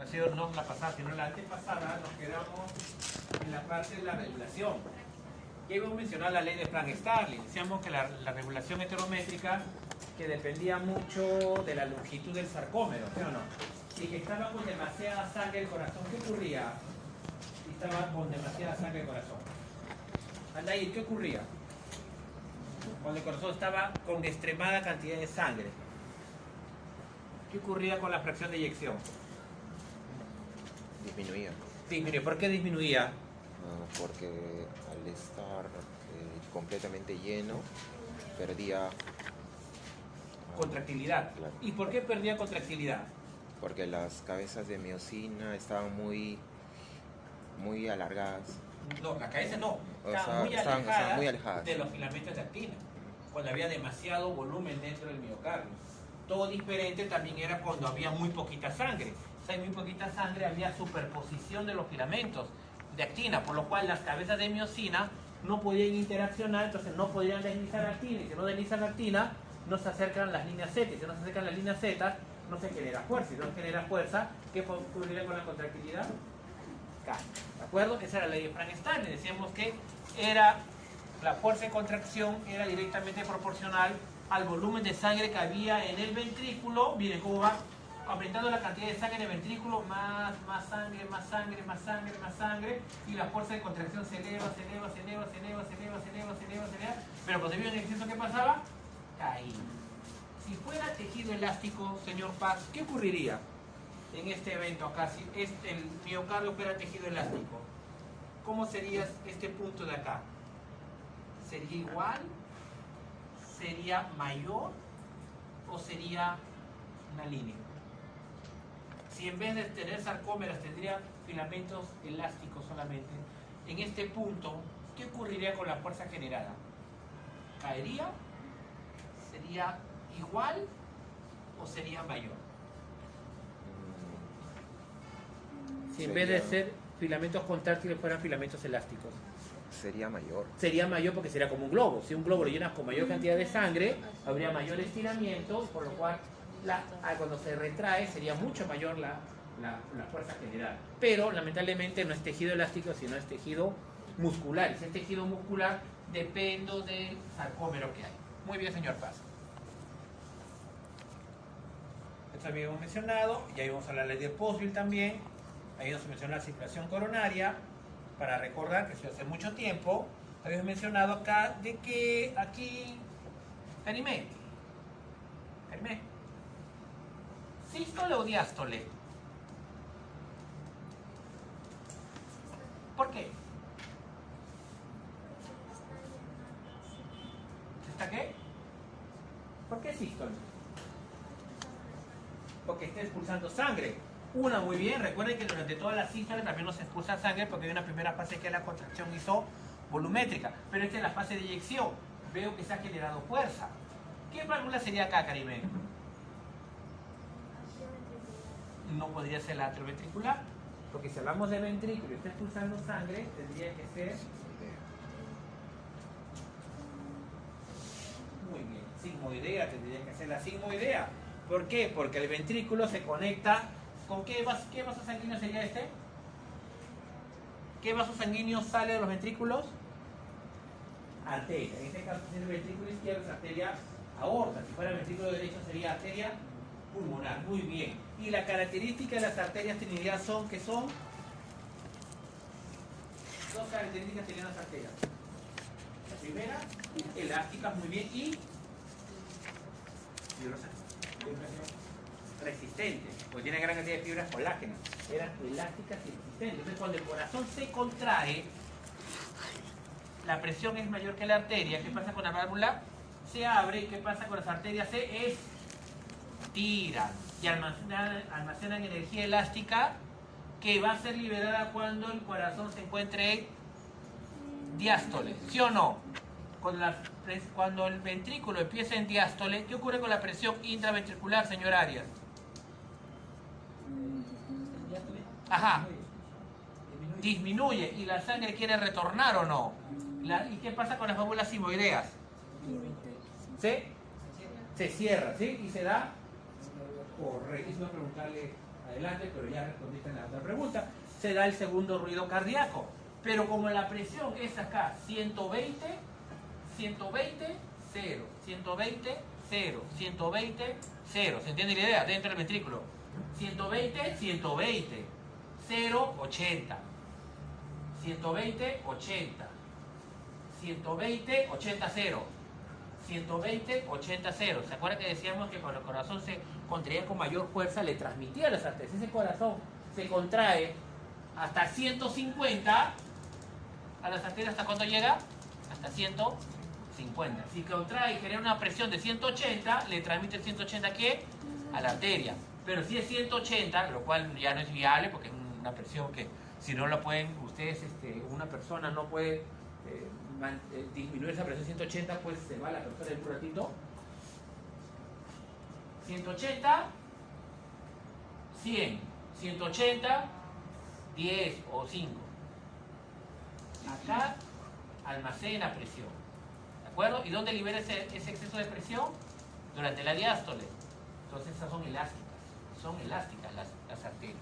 sido no la pasada, sino la antepasada, nos quedamos en la parte de la regulación. Ya hemos mencionado la ley de Frank-Starling. Decíamos que la regulación heterométrica que dependía mucho de la longitud del sarcómero, ¿sí o no? Y que estaba con demasiada sangre el corazón. ¿Qué ocurría? Si estaba con demasiada sangre el corazón. Aldair, ¿qué ocurría? Cuando el corazón estaba con extremada cantidad de sangre. ¿Qué ocurría con la fracción de eyección? Disminuía. Disminuía. ¿Por qué disminuía? Porque al estar completamente lleno, perdía contractilidad. Claro. ¿Y por qué perdía contractilidad? Porque las cabezas de miocina estaban muy alargadas. No, la cabeza no. Estaban muy alejadas de los filamentos de actina, cuando había demasiado volumen dentro del miocardio. Todo diferente también era cuando había muy poquita sangre. O sea, hay muy poquita sangre, había superposición de los filamentos de actina, por lo cual las cabezas de miocina no podían interaccionar, entonces no podían deslizar actina, y si no deslizan actina, no se acercan las líneas Z, y si no se acercan las líneas Z, no se genera fuerza, y si no se genera fuerza, ¿qué ocurriría con la contractilidad? Cae. ¿De acuerdo? Esa era la ley de Frank-Starling. Decíamos que la fuerza de contracción era directamente proporcional al volumen de sangre que había en el ventrículo. Miren cómo va aumentando la cantidad de sangre en el ventrículo, más sangre, más sangre, más sangre, más sangre, y la fuerza de contracción se eleva, pero cuando había un exceso, ¿qué pasaba? Caía. Si fuera tejido elástico, señor Paz, ¿qué ocurriría en este evento acá? Si el miocardio fuera tejido elástico, ¿cómo sería este punto de acá? ¿Sería igual? ¿Sería mayor? ¿O sería una línea? Si en vez de tener sarcómeras tendría filamentos elásticos solamente, en este punto, ¿qué ocurriría con la fuerza generada? ¿Caería? ¿Sería igual o sería mayor? Si en vez de ser filamentos contráctiles fueran filamentos elásticos. Sería mayor. Sería mayor porque sería como un globo. Si un globo lo llenas con mayor cantidad de sangre, habría mayor estiramiento, por lo cual cuando se retrae sería mucho mayor la fuerza general. Pero lamentablemente no es tejido elástico, sino es tejido muscular. Y si es tejido muscular, depende del sarcómero que hay. Muy bien, señor Paz. Esto habíamos mencionado, ya íbamos a la ley de Poiseuille también. Ahí nos menciona la circulación coronaria. Para recordar que hace mucho tiempo habíamos mencionado acá de que aquí Karimé, ¿sístole o diástole? ¿Por qué? ¿Está qué? ¿Por qué sístole? Porque está expulsando sangre. Muy bien, recuerden que durante toda la sístole también nos expulsa sangre porque hay una primera fase que es la contracción isovolumétrica, pero esta es la fase de eyección. Veo que se ha generado fuerza. ¿Qué válvula sería acá, Karimé? No podría ser la atrioventricular, porque si hablamos de ventrículo y está expulsando sangre, tendría que ser... Muy bien, sigmoidea, tendría que ser la sigmoidea. ¿Por qué? Porque el ventrículo se conecta... ¿Con qué vaso sanguíneo sería este? ¿Qué vaso sanguíneo sale de los ventrículos? Arteria. En este caso, si es el ventrículo izquierdo, es arteria aorta. Si fuera el ventrículo derecho, sería arteria pulmonar. Muy bien. Y la característica de las arterias tenidianas son que son dos características tenían las arterias. La primera, elásticas, muy bien, y fibrosas. Resistentes, porque tienen gran cantidad de fibras colágenas, eran elásticas y resistentes. Entonces, cuando el corazón se contrae, la presión es mayor que la arteria. ¿Qué pasa con la válvula? Se abre. ¿Qué pasa con las arterias? Se estiran y almacenan energía elástica que va a ser liberada cuando el corazón se encuentre en diástole. ¿Sí o no? Cuando el ventrículo empieza en diástole, ¿qué ocurre con la presión intraventricular, señor Arias? Ajá. Disminuye y la sangre quiere retornar o no. ¿Y qué pasa con las válvulas sigmoideas? Se cierra, ¿sí? Y se da. Correcto. Eso voy a preguntarle adelante, pero ya respondiste en la otra pregunta, se da el segundo ruido cardíaco. Pero como la presión es acá 120, 120, 0, 120, 0, 120, 0. ¿Se entiende la idea? Dentro del ventrículo. 120, 120, 0, 80. 120, 80. 120, 80, 0. 120, 80, 0. ¿Se acuerdan que decíamos que cuando el corazón se contraía con mayor fuerza le transmitía a las arterias? Ese corazón se contrae hasta 150. ¿A las arterias hasta cuándo llega? Hasta 150. Si contrae y genera una presión de 180, le transmite 180 ¿a qué? A la arteria. Pero si es 180, lo cual ya no es viable porque es una presión que si no la pueden, ustedes, una persona no puede disminuir esa presión 180, pues se va la persona en un ratito. 180, 100, 180, 10 o 5. Acá almacena presión. ¿De acuerdo? ¿Y dónde libera ese exceso de presión? Durante la diástole. Entonces esas son elásticas. Son elásticas las arterias.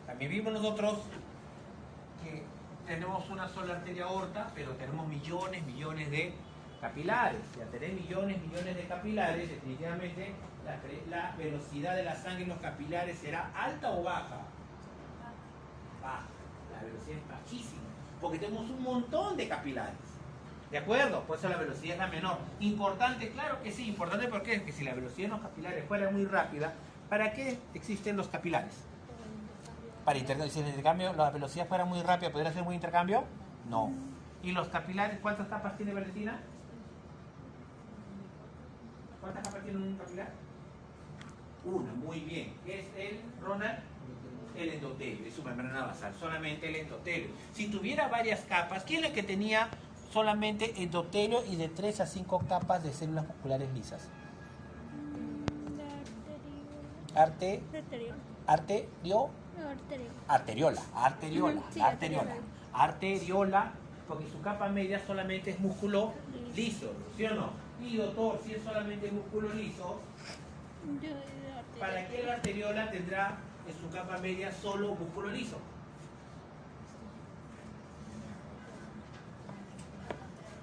También vimos nosotros que tenemos una sola arteria aorta, pero tenemos millones de capilares. Y al tener millones de capilares, definitivamente la velocidad de la sangre en los capilares será alta o baja. Baja. La velocidad es bajísima, porque tenemos un montón de capilares. ¿De acuerdo? Por eso la velocidad es la menor. Importante, claro que sí, importante porque es que si la velocidad en los capilares fuera muy rápida, ¿para qué existen los capilares? Para intercambio. Si el intercambio, la velocidad fuera muy rápida, ¿podría ser muy intercambio? No. ¿Y los capilares, cuántas capas tiene Valentina? ¿Cuántas capas tiene un capilar? Una, muy bien. ¿Qué es el, Ronald? El endotelio, es su membrana basal, solamente el endotelio. Si tuviera varias capas, ¿quién es el que tenía solamente endotelio y de 3 a 5 capas de células musculares lisas? Arteriola, porque su capa media solamente es músculo liso, ¿sí o no? Y doctor, si es solamente músculo liso, ¿para qué la arteriola tendrá en su capa media solo músculo liso?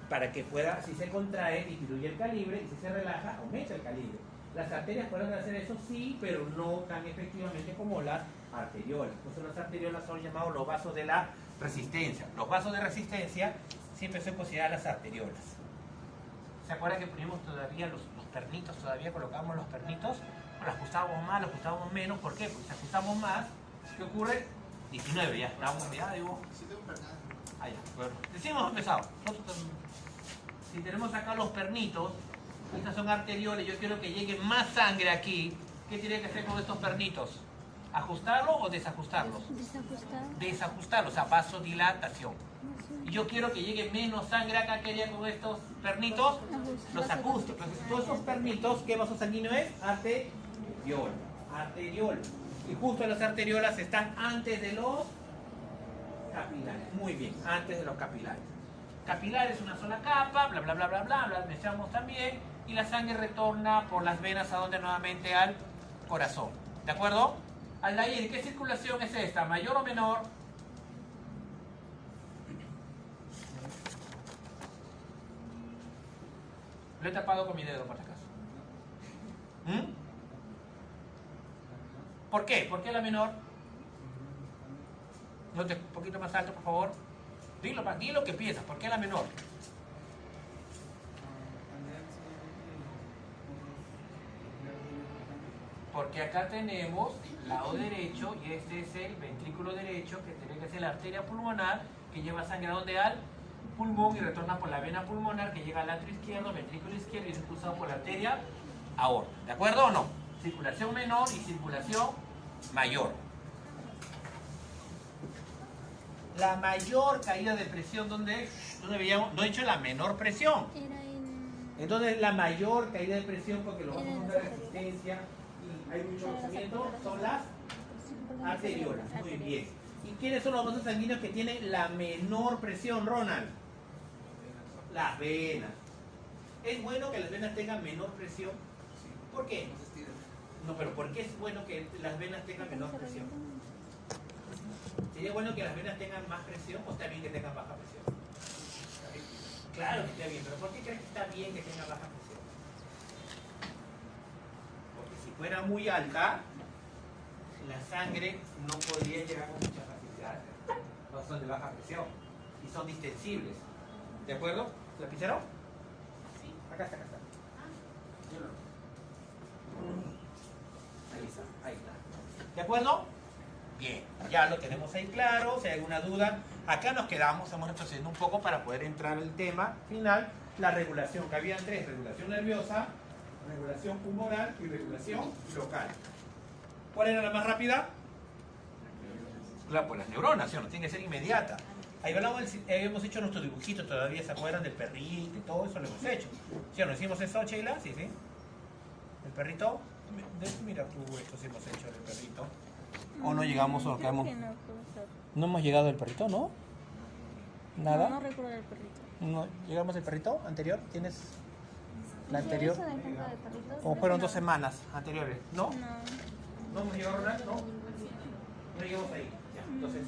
Para que pueda, si se contrae, disminuye el calibre, y si se relaja, aumenta el calibre. Las arterias pueden hacer eso, sí, pero no tan efectivamente como las arteriolas. Entonces las arteriolas son llamados los vasos de la resistencia. Los vasos de resistencia siempre son consideradas las arteriolas. ¿Se acuerdan que poníamos todavía los pernitos? Todavía colocábamos los pernitos, los ajustábamos más, los ajustábamos menos. ¿Por qué? Porque si ajustamos más, ¿qué ocurre? 19 ya, estábamos ya, digo. Ah, ya, bueno. Decimos empezado. Si tenemos acá los pernitos, estas son arteriolas, yo quiero que llegue más sangre aquí. ¿Qué tiene que hacer con estos pernitos? ¿Ajustarlos o desajustarlos? Desajustarlos, o sea, vasodilatación. Y yo quiero que llegue menos sangre acá que haya con estos pernitos, los ajusto. Entonces, todos esos pernitos, ¿qué vaso sanguíneo es? Arteriola. Arteriola. Y justo las arteriolas están antes de los capilares. Muy bien, antes de los capilares. Capilares, una sola capa, bla, bla, bla, bla, bla, bla, mencionamos también. Y la sangre retorna por las venas a donde nuevamente al corazón. ¿De acuerdo? Aldair, ¿qué circulación es esta? ¿Mayor o menor? Lo he tapado con mi dedo, por si acaso. ¿Por qué? ¿Por qué la menor? Un poquito más alto, por favor. Dilo que piensas. ¿Por qué la menor? Porque acá tenemos lado derecho y este es el ventrículo derecho, que tiene que ser la arteria pulmonar, que lleva sangre a donde al pulmón y retorna por la vena pulmonar, que llega al atrio izquierdo, ventrículo izquierdo y es impulsado por la arteria aorta. ¿De acuerdo o no? Circulación menor y circulación mayor. La mayor caída de presión, ¿dónde veíamos? No he dicho la menor presión. Entonces la mayor caída de presión, porque los vamos a de resistencia y hay mucho rozamiento, son las arteriolas. Muy bien. ¿Y quiénes son los vasos sanguíneos que tienen la menor presión, Ronald? Las venas. ¿Es bueno que las venas tengan menor presión? ¿Por qué? No, pero ¿por qué es bueno que las venas tengan menor presión? ¿Sería bueno que las venas tengan más presión o está bien que tengan baja presión? Claro que está bien, pero ¿por qué crees que está bien que tenga baja presión? Porque si fuera muy alta, la sangre no podría llegar con mucha facilidad. No son de baja presión y son distensibles. ¿De acuerdo? ¿Lapicero? Sí. Acá está, acá está. Yo no. Ahí está, ahí está. ¿De acuerdo? Bien, ya lo tenemos ahí claro. Si hay alguna duda, acá nos quedamos, estamos retrocediendo un poco para poder entrar al tema final, la regulación, que habían tres: regulación nerviosa, regulación humoral y regulación local. ¿Cuál era la más rápida? Claro, pues las neuronas, ¿sí? No tiene que ser inmediata. Ahí habíamos hecho nuestro dibujito, todavía se acuerdan del perrito y todo eso lo hemos hecho. ¿Sí o no hicimos eso, Sheila? Sí, sí. El perrito, mira tú, esto sí hemos hecho del perrito. ¿O no llegamos o nos quedamos? No hemos llegado al perrito, ¿no? ¿Nada? No recuerdo el perrito. ¿No llegamos al perrito anterior? ¿Tienes la anterior? ¿Eso de encuentro de perritos? ¿O fueron 2 semanas anteriores? ¿No? No. ¿No hemos llegado a Ronald? No. No llegamos ahí. Ya, entonces.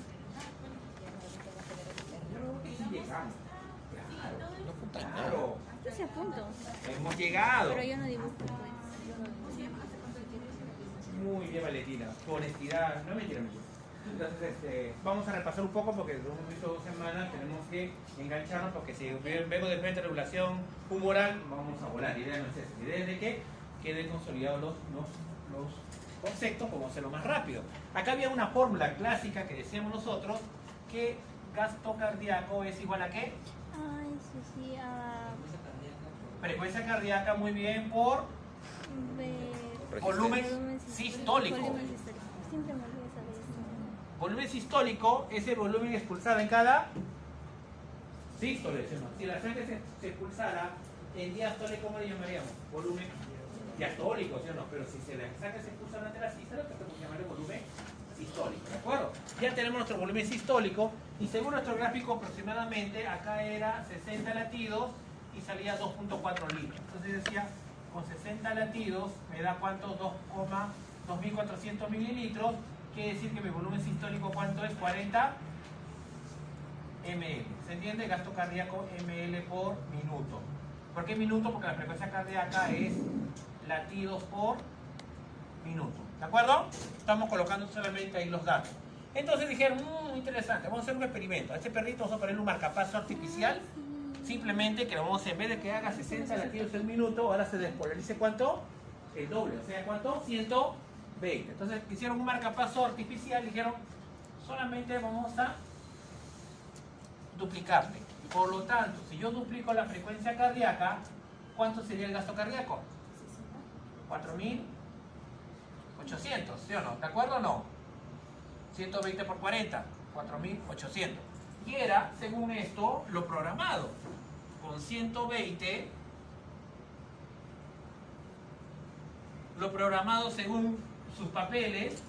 Yo creo que sí llegamos. Claro. Yo sí apunto. Hemos llegado. Pero yo no dibujo, pues. Muy bien, Valentina. Tu honestidad. No, mentira, mentira. Entonces, vamos a repasar un poco porque lo hemos visto 2 semanas. Tenemos que engancharnos porque si vengo de frente a regulación humoral, vamos a volar. La idea no es esa. La idea es de que queden consolidados los conceptos como hacerlo más rápido. Acá había una fórmula clásica que decíamos nosotros que gasto cardíaco es igual a ¿qué? Ay, sí, sí, a... Frecuencia cardíaca, muy bien, por volumen sistólico. Volumen sistólico. Siempre me olvido saber eso. Volumen sistólico es el volumen expulsado en cada sístole. Si la sangre se expulsara en diástole, ¿cómo le llamaríamos? Volumen diastólico, ¿sí o no? Pero si la sangre se expulsa durante la sístole, entonces podemos llamarle volumen sistólico, ¿de acuerdo? Ya tenemos nuestro volumen sistólico y según nuestro gráfico aproximadamente acá era 60 latidos y salía 2.4 litros. Entonces decía, con 60 latidos me da ¿cuánto? 2.400 mililitros. Quiere decir que mi volumen sistólico ¿cuánto es? 40 ml. ¿Se entiende? Gasto cardíaco ml por minuto. ¿Por qué minuto? Porque la frecuencia cardíaca es latidos por minuto. ¿De acuerdo? Estamos colocando solamente ahí los datos. Entonces dijeron, interesante, vamos a hacer un experimento. A este perrito vamos a ponerle un marcapaso artificial. Simplemente que lo vamos, en vez de que haga 60 latidos el minuto, ahora se despolarice ¿cuánto? El doble. O sea, ¿cuánto? 120. Entonces hicieron un marcapaso artificial y dijeron, solamente vamos a duplicarle. Por lo tanto, si yo duplico la frecuencia cardíaca, ¿cuánto sería el gasto cardíaco? 4.800, ¿sí o no? ¿De acuerdo o no? 120 por 40, 4.800. Y era, según esto, lo programado. Con 120, lo programado según sus papeles,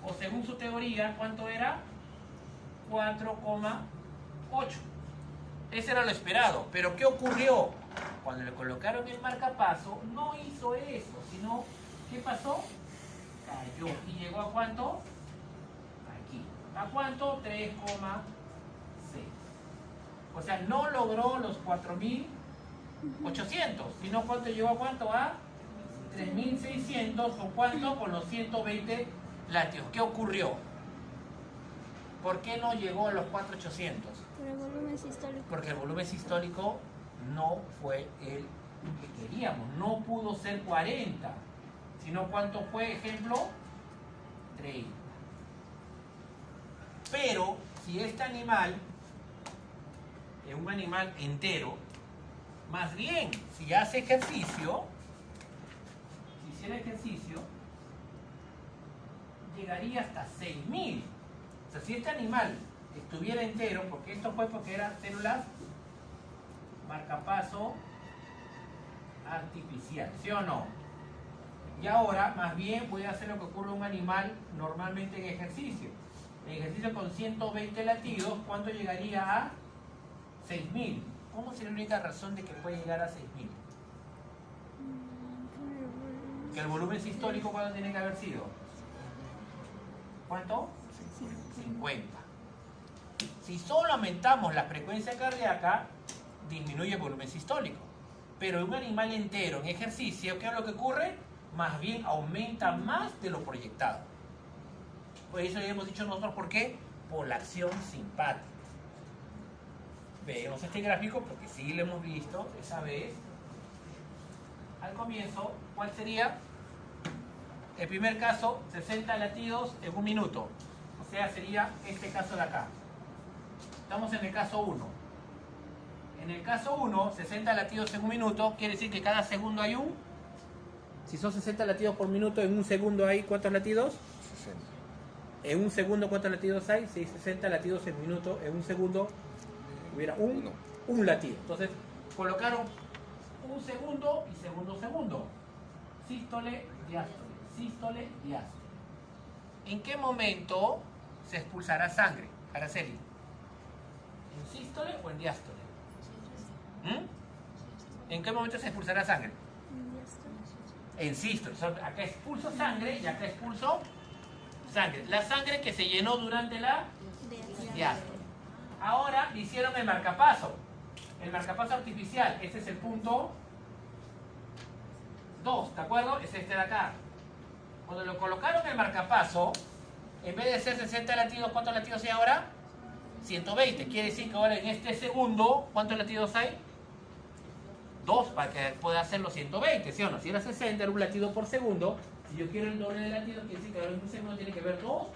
o según su teoría, ¿cuánto era? 4,8. Ese era lo esperado. Pero ¿qué ocurrió? Cuando le colocaron el marcapaso, no hizo eso, sino, ¿qué pasó? Cayó. ¿Y llegó a cuánto? Aquí. ¿A cuánto? 3,6. O sea, no logró los 4.800, sino ¿cuánto llegó a cuánto? A 3.600, ¿o cuánto? Con los 120 latidos. ¿Qué ocurrió? ¿Por qué no llegó a los 4.800? Por el volumen sistólico. Porque el volumen sistólico no fue el que queríamos, no pudo ser 40, sino ¿cuánto fue, ejemplo? 30. Pero si este animal es un animal entero, más bien si hace ejercicio, si hiciera ejercicio, llegaría hasta 6.000. O sea, si este animal estuviera entero, porque esto fue porque eran células marcapaso artificial, ¿sí o no? Y ahora, más bien, voy a hacer lo que ocurre a un animal normalmente en ejercicio. En ejercicio con 120 latidos, ¿cuánto llegaría a 6.000? ¿Cómo sería la única razón de que puede llegar a 6.000? Que el volumen sistólico, ¿cuánto tiene que haber sido? ¿Cuánto? 50. Si solo aumentamos la frecuencia cardíaca, disminuye el volumen sistólico. Pero en un animal entero, en ejercicio, ¿qué es lo que ocurre? Más bien aumenta más de lo proyectado. Por eso ya hemos dicho nosotros, ¿por qué? Por la acción simpática. Vemos este gráfico porque sí lo hemos visto esa vez. Al comienzo, ¿cuál sería? El primer caso, 60 latidos en un minuto. O sea, sería este caso de acá. Estamos en el caso 1. En el caso 1, 60 latidos en un minuto, quiere decir que cada segundo hay un... Si son 60 latidos por minuto, en un segundo hay ¿cuántos latidos? 60. En un segundo, ¿cuántos latidos hay? Si 60 latidos en minuto, en un segundo hubiera un latido. Entonces, colocaron un segundo y segundo. Sístole, diástole, sístole, diástole. ¿En qué momento se expulsará sangre, Araceli? ¿En sístole o en diástole? ¿En qué momento se expulsará sangre? En sístole. Acá expulso sangre y acá expulso sangre. La sangre que se llenó durante la diástole. Ahora le hicieron el marcapaso. El marcapaso artificial. Este es el punto 2, ¿de acuerdo? Es este de acá. Cuando lo colocaron el marcapaso, en vez de ser 60 latidos, ¿cuántos latidos hay ahora? 120. Quiere decir que ahora en este segundo, ¿cuántos latidos hay? 2 para que pueda hacer los 120, ¿sí o no? Si era 60, era un latido por segundo. Si yo quiero el doble de latidos, quiere decir que ahora en un segundo tiene que haber 2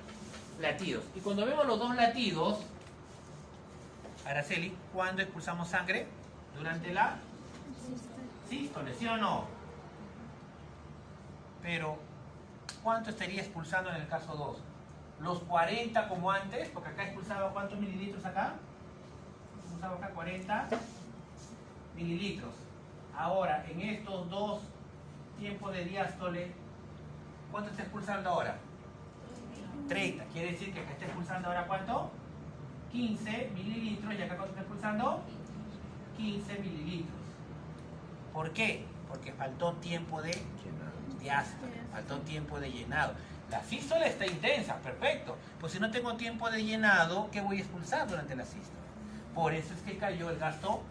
latidos. Y cuando vemos los 2 latidos, Araceli, ¿cuándo expulsamos sangre? Durante la sístole, ¿sí o no? Pero, ¿cuánto estaría expulsando en el caso 2? Los 40 como antes, porque acá expulsaba ¿cuántos mililitros acá? Expulsaba acá 40 mililitros. Ahora, en estos 2 tiempos de diástole, ¿cuánto está expulsando ahora? 30. Quiere decir que acá está expulsando ahora ¿cuánto? 15 mililitros. ¿Y acá cuánto está expulsando? 15 mililitros. ¿Por qué? Porque faltó tiempo de diástole, faltó tiempo de llenado. La sístole está intensa, perfecto. Pues si no tengo tiempo de llenado, ¿qué voy a expulsar durante la sístole? Por eso es que cayó el gasto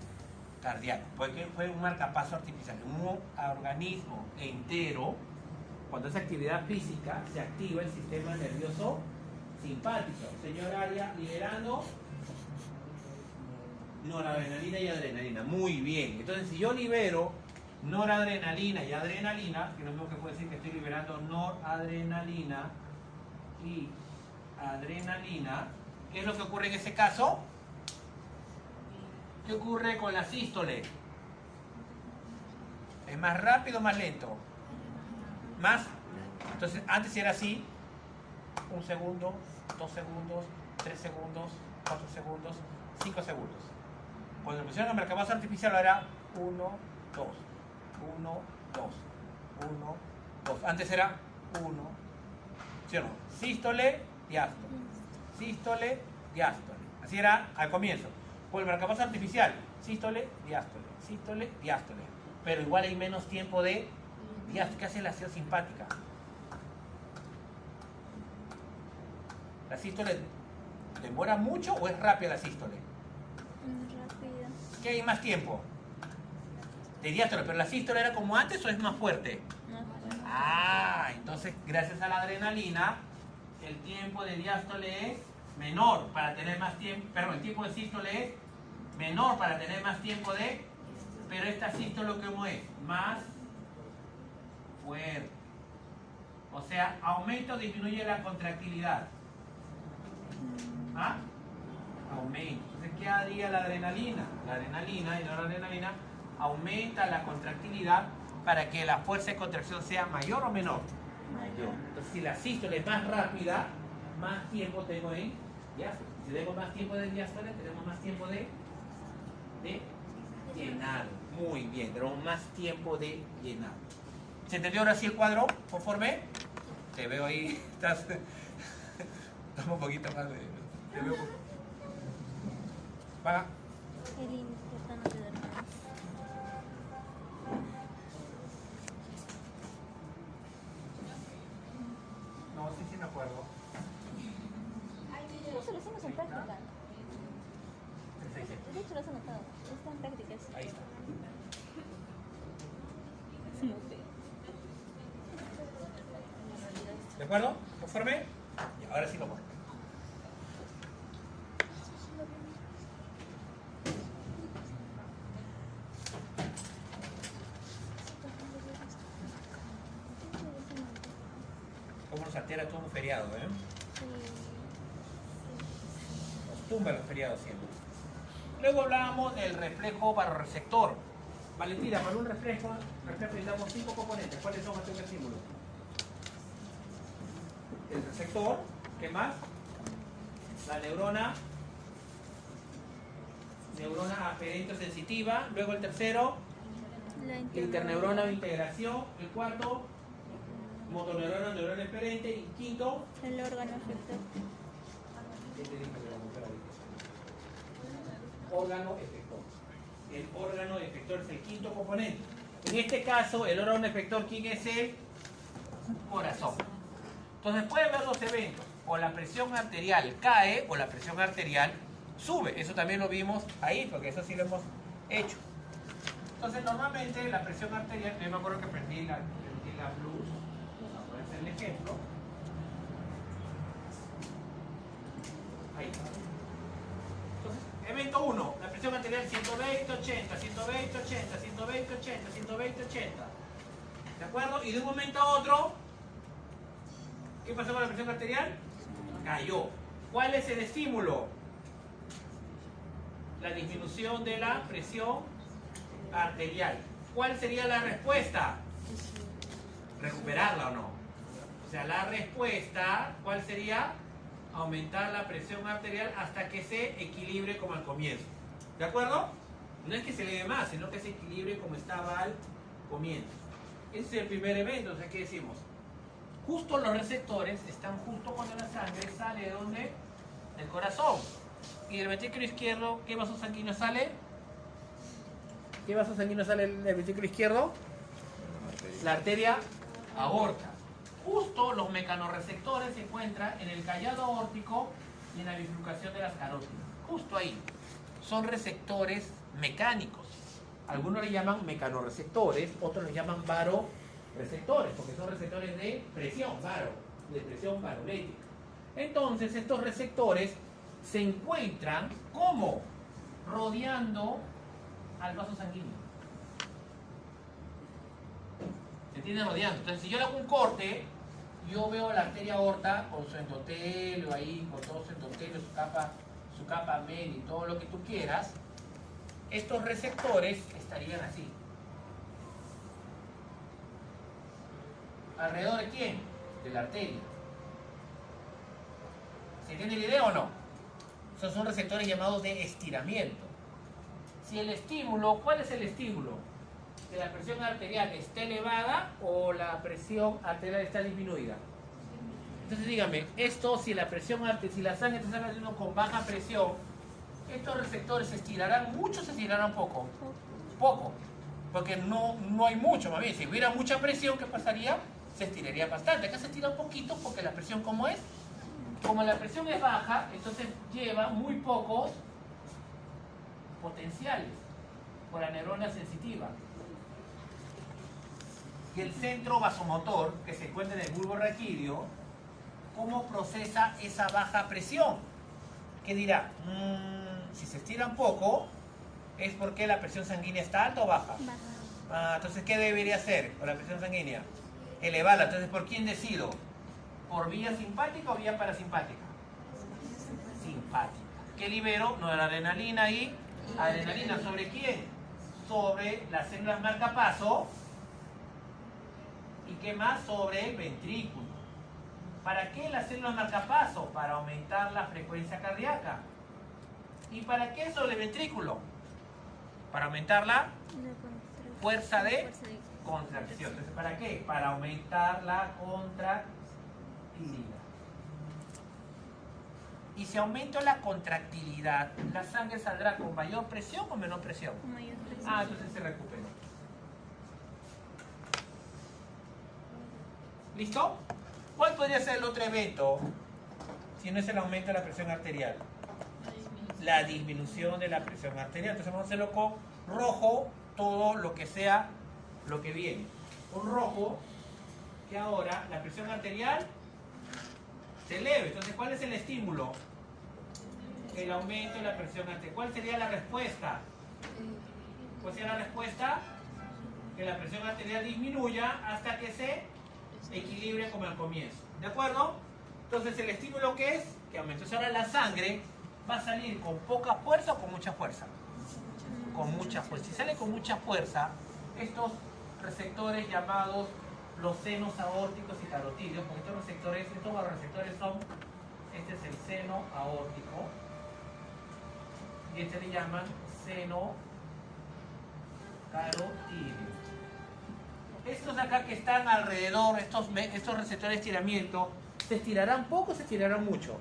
cardíaco, porque fue un marcapaso artificial. Un organismo entero, cuando hace actividad física, se activa el sistema nervioso simpático. Señor Aria, liberando noradrenalina y adrenalina. Muy bien. Entonces, si yo libero noradrenalina y adrenalina, que lo mismo que puede decir que estoy liberando noradrenalina y adrenalina, ¿qué es lo que ocurre en ese caso? ¿Qué ocurre con la sístole? ¿Es más rápido o más lento? Más. Entonces, antes era así: 1 segundo, 2 segundos, 3 segundos, 4 segundos, 5 segundos. Cuando pusieron el marcapaso artificial era 1, 2, 1, 2, 1, 2. Antes era 1, ¿sí o no? Sístole, diástole. Sístole, diástole. Así era al comienzo. Por el marcapaso artificial, sístole, diástole, sístole, diástole. Pero igual hay menos tiempo de diástole. ¿Qué hace la acción simpática? ¿La sístole demora mucho o es rápida la sístole? Rápida. ¿Qué hay más tiempo? De diástole, pero la sístole era como antes o es más fuerte. Ah, entonces gracias a la adrenalina el tiempo de diástole es menor para tener más tiempo, perdón, el tiempo de sístole es menor para tener más tiempo de, pero esta sístole como es más fuerte. O sea, aumenta o disminuye la contractilidad. ¿Ah? Aumenta. Entonces, ¿qué haría la adrenalina? La adrenalina y no la adrenalina aumenta la contractilidad para que la fuerza de contracción sea mayor o menor. Mayor. Entonces, si la sístole es más rápida, más tiempo tengo en diástole. Si tengo más tiempo de diástole, tenemos más tiempo de llenado. Muy bien, tenemos más tiempo de llenado. ¿Se entendió ahora sí el cuadro conforme? Te veo ahí, estás toma un poquito más de... Te veo... Paga. Qué lindo, tratando de dormir. No, sí me acuerdo. Eso lo hacemos en práctica. Perfecto. De hecho lo has anotado. Está en prácticas. Ahí está. ¿De acuerdo? ¿Conforme? Y ahora sí lo pongo. Como nos altera todo un feriado, ¿eh? Nos tumba los feriados siempre. Luego hablábamos del reflejo baroreceptor. Valentina, para un reflejo necesitamos 5 componentes. ¿Cuáles son estos estímulos? El receptor, ¿qué más? La neurona aferente sensitiva. Luego el tercero, interneurona o integración. El cuarto, motoneurona, neurona eferente. Y quinto, El órgano efector. Órgano efector. El órgano efector es el quinto componente. En este caso, el órgano efector, ¿quién es el? Corazón. Entonces puede haber dos eventos. O la presión arterial cae o la presión arterial sube. Eso también lo vimos ahí, porque eso sí lo hemos hecho. Entonces normalmente la presión arterial, yo me acuerdo que prendí la luz, vamos a hacer el ejemplo. Ahí está. Entonces, evento 1, la presión arterial 120, 80, 120, 80, 120, 80, 120, 80. ¿De acuerdo? Y de un momento a otro, ¿qué pasó con la presión arterial? Cayó. ¿Cuál es el estímulo? La disminución de la presión arterial. ¿Cuál sería la respuesta? ¿Recuperarla o no? O sea, la respuesta, ¿cuál sería? Aumentar la presión arterial hasta que se equilibre como al comienzo. ¿De acuerdo? No es que se eleve más, sino que se equilibre como estaba al comienzo. Ese es el primer evento. O sea, ¿qué decimos? Justo los receptores están justo cuando la sangre sale de ¿dónde? Del corazón. Y del ventrículo izquierdo, ¿qué vaso sanguíneo sale? ¿Qué vaso sanguíneo sale del ventrículo izquierdo? La arteria aorta. Justo los mecanorreceptores se encuentran en el callado aórtico y en la bifurcación de las carótidas. Justo ahí. Son receptores mecánicos. Algunos le llaman mecanorreceptores, otros le llaman baroreceptores, porque son receptores de presión, de presión barométrica. Entonces, estos receptores se encuentran como rodeando al vaso sanguíneo. ¿Se entiende? Rodeando. Entonces, si yo le hago un corte, yo veo la arteria aorta con su endotelio ahí, con todo su endotelio, su capa media y todo lo que tú quieras. Estos receptores estarían así. ¿Alrededor de quién? De la arteria. ¿Se entiende la idea o no? Esos son receptores llamados de estiramiento. Si el estímulo, ¿cuál es el estímulo? ¿Que la presión arterial está elevada o la presión arterial está disminuida? Entonces dígame, esto si la presión arterial, si la sangre está saliendo con baja presión, ¿estos receptores se estirarán mucho o se estirarán poco? Poco. Porque no hay mucho, más bien, si hubiera mucha presión, ¿qué pasaría? Se estiraría bastante. Acá se estira un poquito porque la presión, ¿cómo es? Como la presión es baja, entonces lleva muy pocos potenciales por la neurona sensitiva. Y el centro vasomotor, que se encuentra en el bulbo raquídeo, ¿cómo procesa esa baja presión? ¿Qué dirá? Si se estira un poco, ¿es porque la presión sanguínea está alta o baja? Baja. Entonces, ¿qué debería hacer con la presión sanguínea? Elevarla. Entonces, ¿por quién decido? ¿Por vía simpática o vía parasimpática? Simpática. ¿Qué libero? Noradrenalina y adrenalina. ¿Sobre quién? Sobre las células marcapaso. ¿Y qué más? Sobre el ventrículo. ¿Para qué las células marcapaso? Para aumentar la frecuencia cardíaca. ¿Y para qué sobre el ventrículo? Para aumentar la fuerza de contracción. Entonces, ¿para qué? Para aumentar la contractilidad. Y si aumento la contractilidad, ¿la sangre saldrá con mayor presión o menor presión? Con mayor presión. Entonces se recuperó. ¿Listo? ¿Cuál podría ser el otro evento si no es el aumento de la presión arterial? La disminución de la presión arterial. Entonces vamos a hacerlo con rojo, todo lo que sea lo que viene. Un rojo que ahora la presión arterial se eleve. Entonces, ¿cuál es el estímulo? El aumento de la presión arterial. ¿Cuál sería la respuesta? ¿Cuál sería la respuesta? Que la presión arterial disminuya hasta que se equilibre como al comienzo. ¿De acuerdo? Entonces, ¿el estímulo qué es? Que aumentó. Entonces, ahora la sangre va a salir con poca fuerza o con mucha fuerza. Con mucha fuerza. Si sale con mucha fuerza, estos receptores llamados los senos aórticos y carotídeos, porque estos receptores son, este es el seno aórtico y este le llaman seno carotídeo. Estos acá que están alrededor, estos receptores de estiramiento, ¿se estirarán poco o se estirarán mucho?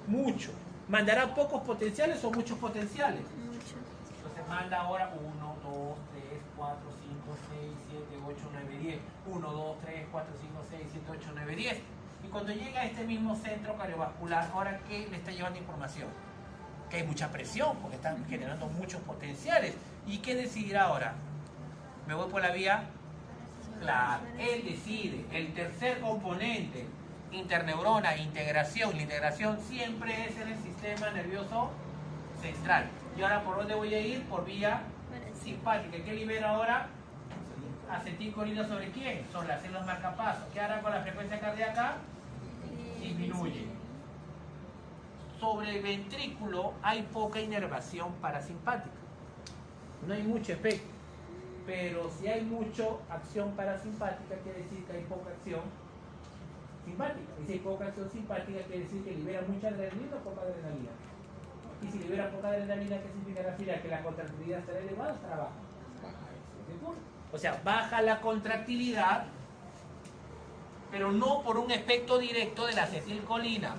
Mucho. ¿Mandarán pocos potenciales o muchos potenciales? Mucho. Entonces manda ahora 1, 2, 3, 4, 5, 6, 7, 8, 9, 10. 1, 2, 3, 4, 5, 6, 7, 8, 9, 10. Y cuando llega a este mismo centro cardiovascular, ¿ahora qué le está llevando información? Que hay mucha presión, porque están generando muchos potenciales. ¿Y qué decidirá ahora? ¿Me voy por la vía? Claro, él decide. El tercer componente, interneurona, integración. La integración siempre es en el sistema nervioso central. ¿Y ahora por dónde voy a ir? Por vía simpática. ¿Qué libera ahora? Acetilcolina, ¿sobre quién? Sobre las células marcapasos. ¿Qué hará con la frecuencia cardíaca? Disminuye. Sobre el ventrículo hay poca inervación parasimpática. No hay mucho efecto. Pero si hay mucha acción parasimpática, quiere decir que hay poca acción simpática. Y si hay poca acción simpática, quiere decir que libera mucha adrenalina o poca adrenalina. Y si libera poca adrenalina, ¿qué significa? Que la contractilidad estará elevada o estará baja. O sea, baja la contractilidad, pero no por un efecto directo de la acetilcolina,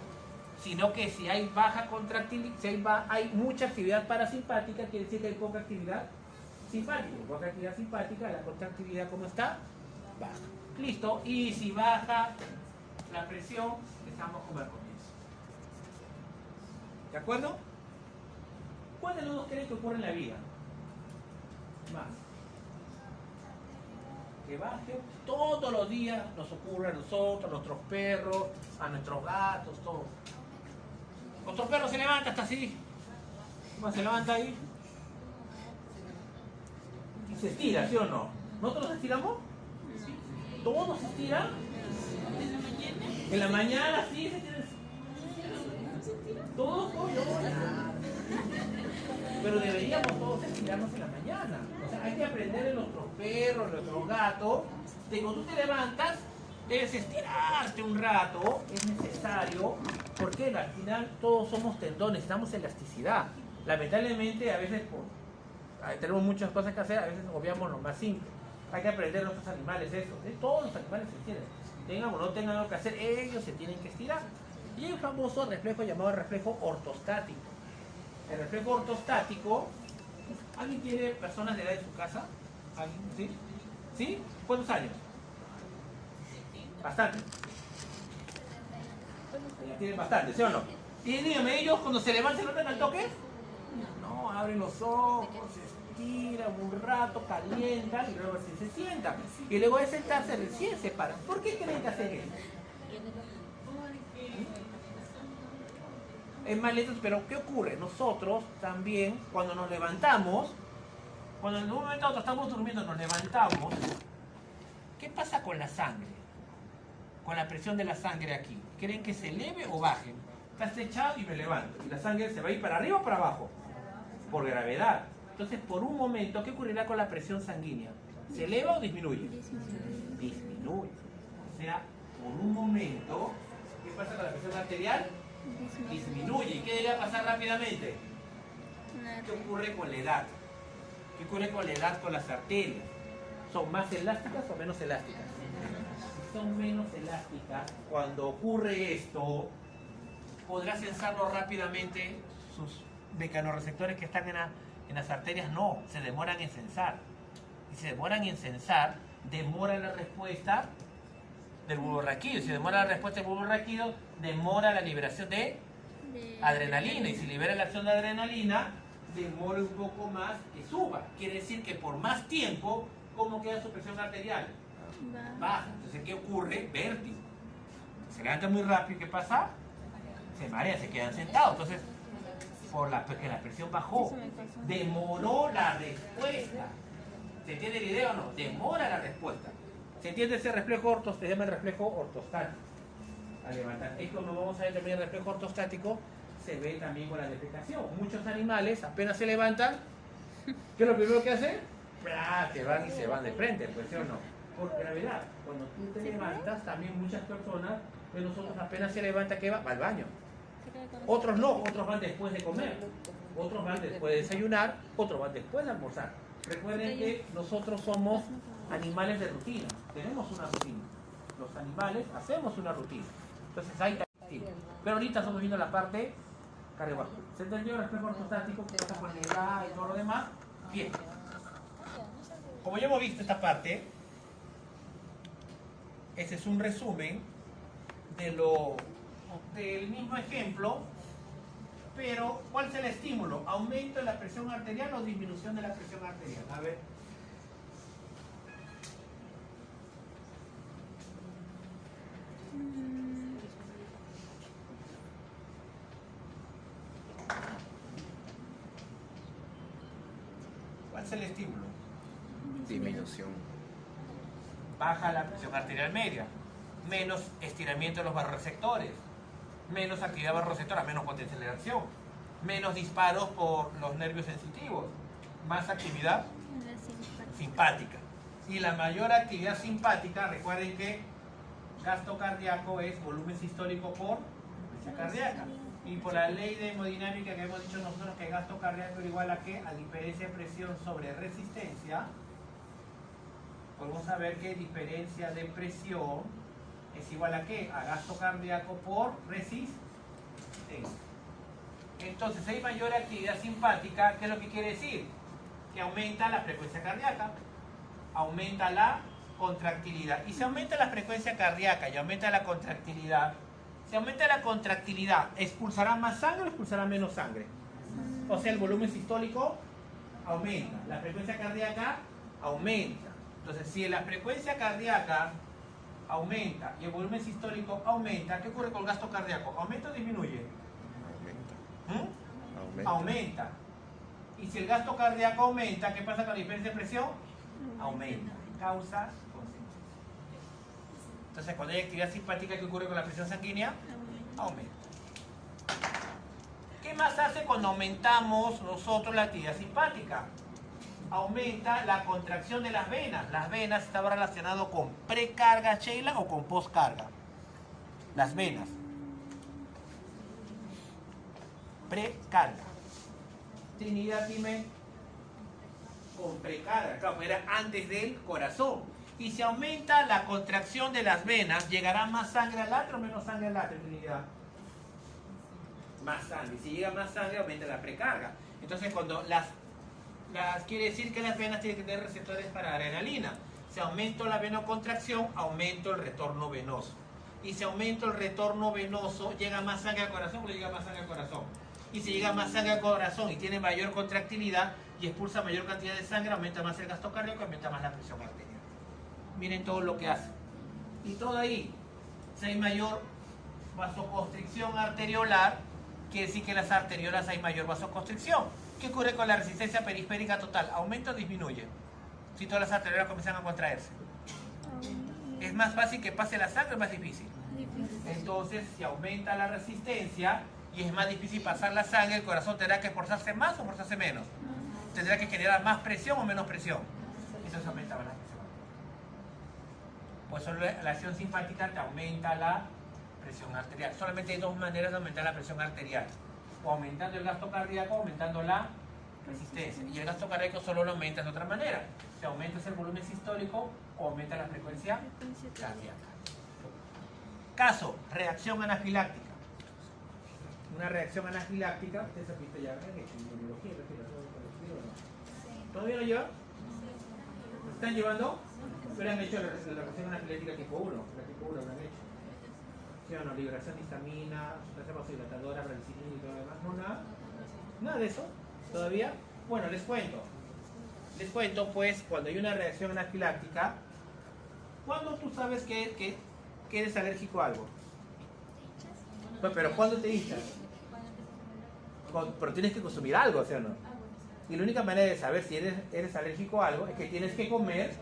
sino que si hay baja contractilidad, si hay mucha actividad parasimpática, quiere decir que hay poca actividad simpática. Poca actividad simpática, la contractilidad, ¿cómo está? Baja. Listo. Y si baja la presión, estamos como al comienzo. ¿De acuerdo? ¿Cuál de los dos creen que ocurre en la vida? Más. Que baje. Todos los días nos ocurre a nosotros, a nuestros perros, a nuestros gatos, todo. Nuestro perro se levanta hasta así. ¿Cómo se levanta ahí? Y se estira, ¿sí o no? ¿Nosotros nos estiramos? Sí. ¿Todos se estiran? En la mañana sí se estiran. Todos, pero deberíamos todos estirarnos en la mañana. O sea, hay que aprender de nuestros perros, de nuestros gatos, de cuando tú te levantas, debes estirarte un rato, es necesario, porque al final todos somos tendones, necesitamos elasticidad. Lamentablemente, a veces tenemos muchas cosas que hacer, a veces obviamos lo más simple. Hay que aprender de nuestros animales eso. Todos los animales se estiran. Tengan o no tengan algo que hacer, ellos se tienen que estirar. Y hay un famoso reflejo llamado reflejo ortostático. El reflejo ortostático, ¿alguien tiene personas de edad en su casa? ¿Alguien? ¿Sí? ¿Sí? ¿Cuántos años? Bastante. Ya tienen bastante, ¿sí o no? Y dígame, ellos cuando se levantan, ¿se levantan al toque? No, abren los ojos, se estiran un rato, calientan y luego se sientan. Y luego de sentarse recién se paran. ¿Por qué creen que hacen eso? Es más lento, pero ¿qué ocurre? Nosotros también, cuando nos levantamos, cuando en un momento estamos durmiendo, nos levantamos, ¿qué pasa con la sangre? Con la presión de la sangre aquí. ¿Creen que se eleve o baje? Estás echado y me levanto. ¿Y la sangre se va a ir para arriba o para abajo? Por gravedad. Entonces, por un momento, ¿qué ocurrirá con la presión sanguínea? ¿Se eleva o disminuye? Disminuye. O sea, por un momento, ¿qué pasa con la presión arterial? Disminuye. ¿Y qué debería pasar rápidamente? ¿Qué ocurre con la edad? ¿Qué ocurre con la edad con las arterias? ¿Son más elásticas o menos elásticas? Si son menos elásticas, cuando ocurre esto, podrá censarlo rápidamente. Sus mecanorreceptores que están en las arterias no, se demoran en censar. Y si se demoran en censar, demora la respuesta del bulbo raquídeo. Si demora la respuesta del bulbo raquídeo, demora la liberación de adrenalina. Y si libera la acción de adrenalina, demora un poco más que suba. Quiere decir que por más tiempo, ¿cómo queda su presión arterial? Baja. Entonces, ¿qué ocurre? Vértigo. Se levanta muy rápido, ¿qué pasa? Se marea, se quedan sentados. Entonces, porque la presión bajó, demoró la respuesta. ¿Se entiende la idea o no? Demora la respuesta. ¿Se entiende ese reflejo ortostático? Se llama el reflejo ortostático. Al levantar. Es como vamos a ver también el reflejo ortostático, se ve también con la defecación. Muchos animales apenas se levantan, ¿qué es lo primero que hacen? Te van y se van de frente, pues sí o no. Por gravedad. Cuando tú te levantas, también muchas personas de nosotros apenas se levanta, ¿qué va? Va al baño. Otros no, otros van después de comer, otros van después de desayunar, otros van después de almorzar. Recuerden que nosotros somos animales de rutina, tenemos una rutina. Los animales hacemos una rutina. Entonces hay que... Pero ahorita estamos viendo la parte cardiovascular. ¿Se entendió el reflejo ortostático? ¿Qué pasa con la edad y todo lo demás? Bien. Como ya hemos visto esta parte, ese es un resumen del mismo ejemplo, pero ¿cuál es el estímulo? ¿Aumento de la presión arterial o disminución de la presión arterial? A ver. ¿Cuál es el estímulo? Disminución. Baja la presión arterial media, menos estiramiento de los vasoreceptores, menos actividad vasoreceptora, menos potencia de acción, menos disparos por los nervios sensitivos, más actividad simpática. Y la mayor actividad simpática, recuerden que gasto cardíaco es volumen sistólico por presión cardíaca. Y por la ley de hemodinámica que hemos dicho nosotros que gasto cardíaco es igual a ¿qué? A diferencia de presión sobre resistencia. Podemos saber que diferencia de presión es igual a ¿qué? A gasto cardíaco por resistencia. Entonces, si hay mayor actividad simpática, ¿qué es lo que quiere decir? Que aumenta la frecuencia cardíaca, aumenta la contractilidad. Y si aumenta la frecuencia cardíaca y aumenta la contractilidad, si aumenta la contractilidad, ¿expulsará más sangre o expulsará menos sangre? O sea, el volumen sistólico aumenta, la frecuencia cardíaca aumenta. Entonces, si la frecuencia cardíaca aumenta y el volumen sistólico aumenta, ¿qué ocurre con el gasto cardíaco? ¿Aumenta o disminuye? Aumenta. Y si el gasto cardíaco aumenta, ¿qué pasa con la diferencia de presión? Aumenta. Causa consecuencia. Entonces, cuando hay actividad simpática, ¿qué ocurre con la presión sanguínea? Aumenta. ¿Qué más hace cuando aumentamos nosotros la actividad simpática? Aumenta la contracción de las venas. Las venas estaban relacionadas con precarga, Sheila, o con postcarga. Las venas. Precarga. Trinidad, dime. Con precarga, claro, pues era antes del corazón. Y si aumenta la contracción de las venas, ¿llegará más sangre al atrio o menos sangre al atrio, Trinidad? Más sangre. Si llega más sangre, aumenta la precarga. Entonces, cuando quiere decir que las venas tienen que tener receptores para adrenalina. Si aumento la venocontracción, aumento el retorno venoso. Y si aumento el retorno venoso, ¿llega más sangre al corazón o le llega más sangre al corazón? Y si llega más sangre al corazón y tiene mayor contractilidad y expulsa mayor cantidad de sangre, aumenta más el gasto cardíaco, aumenta más la presión arterial. Miren todo lo que hace. Y todo ahí. Si hay mayor vasoconstricción arteriolar, quiere decir que en las arteriolas hay mayor vasoconstricción. ¿Qué ocurre con la resistencia periférica total? ¿Aumenta o disminuye? Si todas las arteriolas comienzan a contraerse. ¿Es más fácil que pase la sangre o más difícil? Entonces, si aumenta la resistencia y es más difícil pasar la sangre, el corazón tendrá que esforzarse más o esforzarse menos. Tendrá que generar más presión o menos presión. Eso se aumenta la presión. Por eso la acción simpática te aumenta la presión arterial. Solamente hay dos maneras de aumentar la presión arterial. O aumentando el gasto cardíaco o aumentando la resistencia. Y el gasto cardíaco solo lo aumenta de otra manera. Si aumentas el volumen sistólico o aumenta la frecuencia cardíaca. Caso, reacción anafiláctica. Una reacción anafiláctica, ustedes han visto ya en biología, ¿todavía lo llevan? ¿Están llevando? Pero han hecho la reacción anafiláctica tipo 1, la tipo 1 lo han hecho. ¿Sí o no? Liberación de histamina, sustancia vasodilatadora, brancilina y todo lo demás. No, nada. Nada de eso. ¿Todavía? Bueno, les cuento. Les cuento, pues, cuando hay una reacción anafiláctica, ¿cuándo tú sabes que eres alérgico a algo? Pues, pero ¿cuándo te hinchas? Pero tienes que consumir algo, ¿sí o no? Y la única manera de saber si eres alérgico a algo es que tienes que comer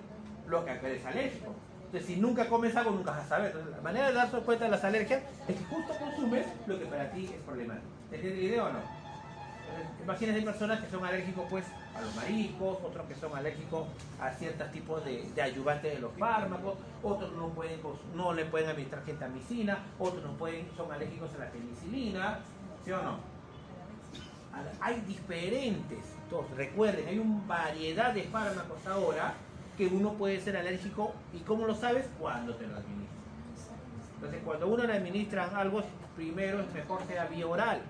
lo que eres alérgico. Entonces, si nunca comes algo, nunca vas a saber. Entonces, la manera de darse cuenta de las alergias es que justo consumes lo que para ti es problemático. ¿Te entiendes la idea o no? Entonces, imagínate, hay personas que son alérgicos pues, a los mariscos, otros que son alérgicos a ciertos tipos de ayudantes de los fármacos, otros no le pueden administrar gentamicina, otros son alérgicos a la penicilina, ¿sí o no? Hay diferentes. Entonces, recuerden, hay una variedad de fármacos ahora que uno puede ser alérgico. ¿Y cómo lo sabes? Cuando te lo administran. Entonces, cuando uno le administran algo, primero es mejor sea vía oral.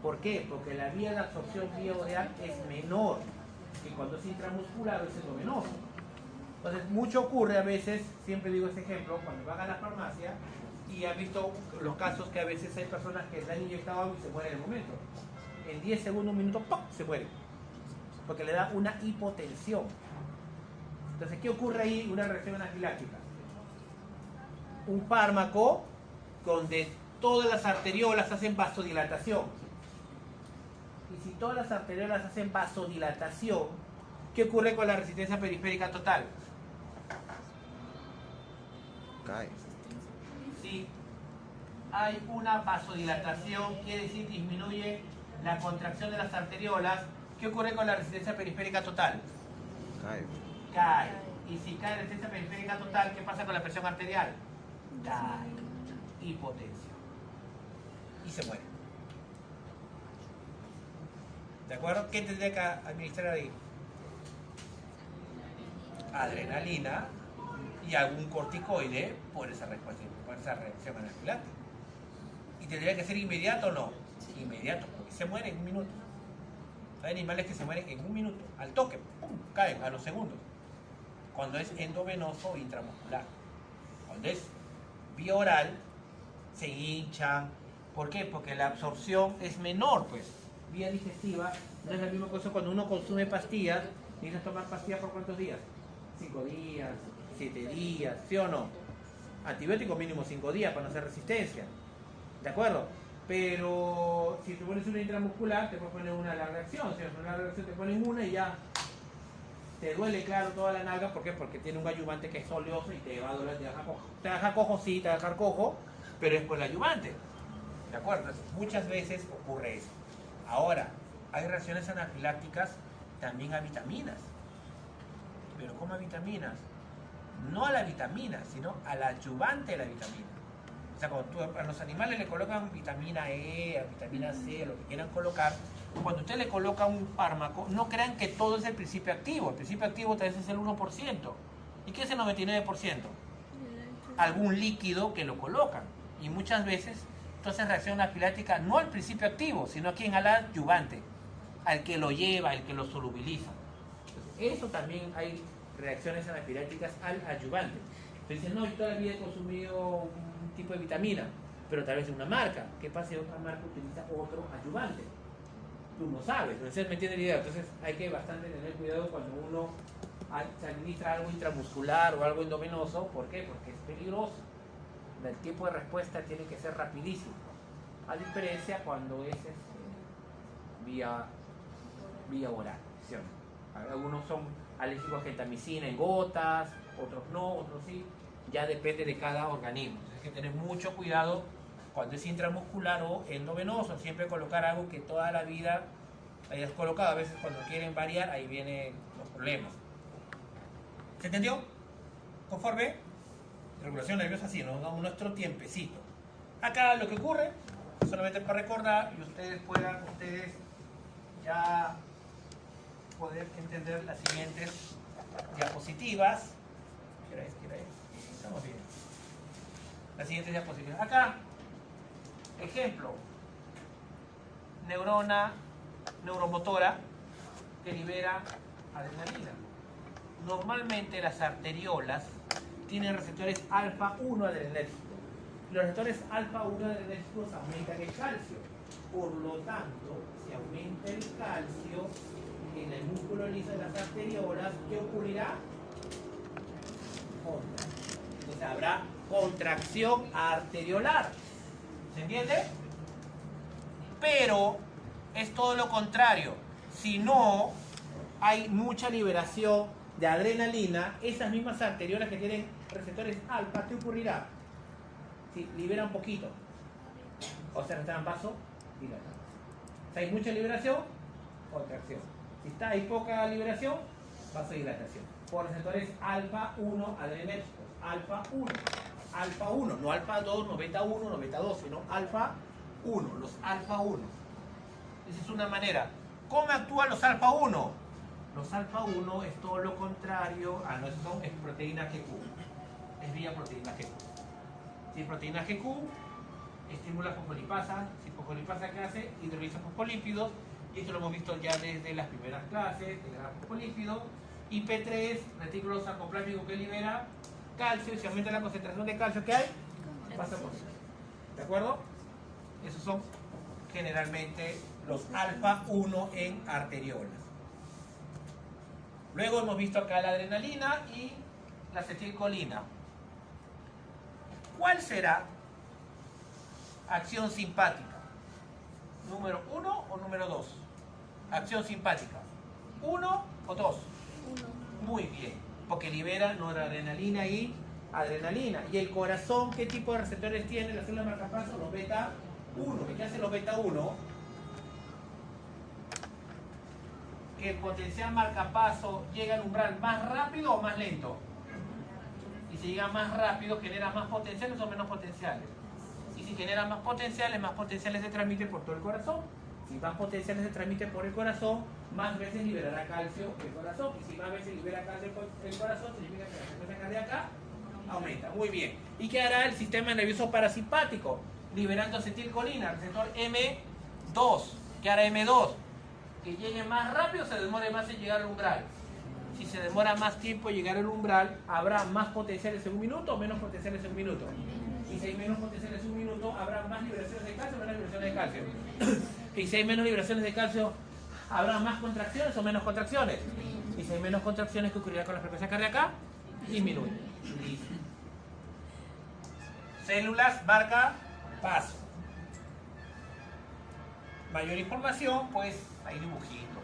¿Por qué? Porque la vía de absorción vía oral es menor que cuando es intramuscular o es endovenoso. Entonces, mucho ocurre a veces, siempre digo este ejemplo, cuando van a la farmacia y han visto los casos que a veces hay personas que le han inyectado algo y se mueren en el momento. En 10 segundos, un minuto, ¡pum!, se muere. Porque le da una hipotensión. Entonces, ¿qué ocurre ahí? Una reacción anafiláctica. Un fármaco donde todas las arteriolas hacen vasodilatación. Y si todas las arteriolas hacen vasodilatación, ¿qué ocurre con la resistencia periférica total? Cae. Si hay una vasodilatación, quiere decir disminuye la contracción de las arteriolas, ¿qué ocurre con la resistencia periférica total? Cae. Cae. Y si cae la resistencia periférica total, ¿qué pasa con la presión arterial? Cae. Hipotensión. Y se muere. ¿De acuerdo? ¿Qué tendría que administrar ahí? Adrenalina y algún corticoide por esa respuesta, por esa reacción anafiláctica. ¿Y tendría que ser inmediato o no? Inmediato, porque se muere en un minuto. Hay animales que se mueren en un minuto, al toque, ¡pum!, caen a los segundos. Cuando es endovenoso o intramuscular. Cuando es vía oral, se hinchan. ¿Por qué? Porque la absorción es menor, pues. Vía digestiva, no es la misma cosa cuando uno consume pastillas. ¿Necesitas tomar pastillas por cuántos días? 5 días, 7 días, ¿sí o no? Antibiótico mínimo 5 días para no hacer resistencia. ¿De acuerdo? Pero si te pones una intramuscular, te puedes poner una larga acción. Si es una larga acción, te ponen una y ya te duele, claro, toda la nalga. ¿Por qué? Porque tiene un ayudante que es oleoso y te va a doler, te deja cojo. Te deja cojo, sí, te va a dejar cojo, pero es por el ayudante. ¿De acuerdo? Entonces, muchas veces ocurre eso. Ahora, hay reacciones anafilácticas también a vitaminas. ¿Pero cómo a vitaminas? No a la vitamina, sino al ayudante de la vitamina. O sea, cuando a los animales le colocan vitamina E, a vitamina C, lo que quieran colocar, cuando usted le coloca un fármaco, no crean que todo es el principio activo. El principio activo tal vez es el 1%. ¿Y qué es el 99%? Algún líquido que lo colocan. Y muchas veces, entonces reacción anafiláctica no al principio activo, sino a quien, al adyuvante, al que lo lleva, al que lo solubiliza. Entonces, eso también hay reacciones anafilácticas al ayudante. Entonces dicen, no, yo todavía he consumido un tipo de vitamina, pero tal vez de una marca. ¿Qué pasa si otra marca utiliza otro ayudante? Tú no sabes, entonces me entiendes la idea. Entonces hay que bastante tener cuidado cuando uno se administra algo intramuscular o algo endovenoso. ¿Por qué? Porque es peligroso. El tiempo de respuesta tiene que ser rapidísimo. A diferencia cuando es vía oral. ¿Sí? Algunos son alérgicos a gentamicina en gotas, otros no, otros sí. Ya depende de cada organismo. Entonces hay que tener mucho cuidado cuando es intramuscular o endovenoso. Siempre colocar algo que toda la vida hayas colocado. A veces cuando quieren variar, ahí vienen los problemas. ¿Se entendió? ¿Conforme? Regulación nerviosa, sí, nos damos nuestro tiempecito. Acá lo que ocurre, solamente para recordar y ustedes puedan ya poder entender las siguientes diapositivas. ¿Qué es? Estamos bien. Las siguientes diapositivas. Acá, ejemplo, neurona neuromotora que libera adrenalina. normalmente las arteriolas tienen receptores alfa 1 adrenérgicos. Los receptores alfa 1 adrenérgicos aumentan el calcio. Por lo tanto, si aumenta el calcio en el músculo liso de las arteriolas, ¿qué ocurrirá? Entonces habrá contracción arteriolar. ¿Se entiende? Pero es todo lo contrario. Si no hay mucha liberación de adrenalina, esas mismas arteriolas que tienen receptores alfa, ¿qué ocurrirá? Si libera un poquito, o sea, están vaso dilatado. Si hay mucha liberación, contracción. Si hay poca liberación, vasodilatación. Por receptores alfa 1 adrenérgicos. Alfa 1. Alfa 1, no alfa 2, no beta 1, no beta 2, sino alfa 1, los alfa 1. Esa es una manera. ¿Cómo actúan los alfa 1? Los alfa 1 es todo lo contrario a esos son es proteína GQ. Es vía proteína GQ. Si proteína GQ estimula fosfolipasa, si fosfolipasa ¿qué hace? Hidroliza fosfolípidos, y esto lo hemos visto ya desde las primeras clases, de los fosfolípidos. IP3, retículo sarcoplástico que libera calcio, y si aumenta la concentración de calcio que hay, pasa por sí. ¿De acuerdo? Esos son generalmente los alfa 1 en arteriolas. Luego hemos visto acá la adrenalina y la acetilcolina. ¿Cuál será acción simpática? ¿Número 1 o número 2? Acción simpática. ¿1 o 2? 1. Muy bien, porque libera noradrenalina y adrenalina. ¿Y el corazón qué tipo de receptores tiene la célula marcapaso? Los beta 1. ¿Qué hacen los beta 1? Que el potencial marcapaso llega al umbral más rápido o más lento. Y si llega más rápido, genera más potenciales o menos potenciales. Y si genera más potenciales se transmiten por todo el corazón. Si más potenciales se transmiten por el corazón, más veces liberará calcio el corazón. Y si más veces libera calcio el corazón, significa que la frecuencia cardíaca aumenta. Muy bien. ¿Y qué hará el sistema nervioso parasimpático? Liberando acetilcolina, receptor M2. ¿Qué hará M2? Que llegue más rápido, se demore más en llegar al umbral. Si se demora más tiempo en llegar al umbral, ¿habrá más potenciales en un minuto o menos potenciales en un minuto? Y si hay menos potenciales en un minuto, ¿habrá más liberaciones de calcio o menos liberaciones de calcio? Y si hay menos liberaciones de calcio, ¿habrá más contracciones o menos contracciones? Y si hay menos contracciones, ¿qué ocurrirá con la frecuencia cardíaca? Disminuye. Listo. Células marca paso. Mayor información, pues hay dibujitos.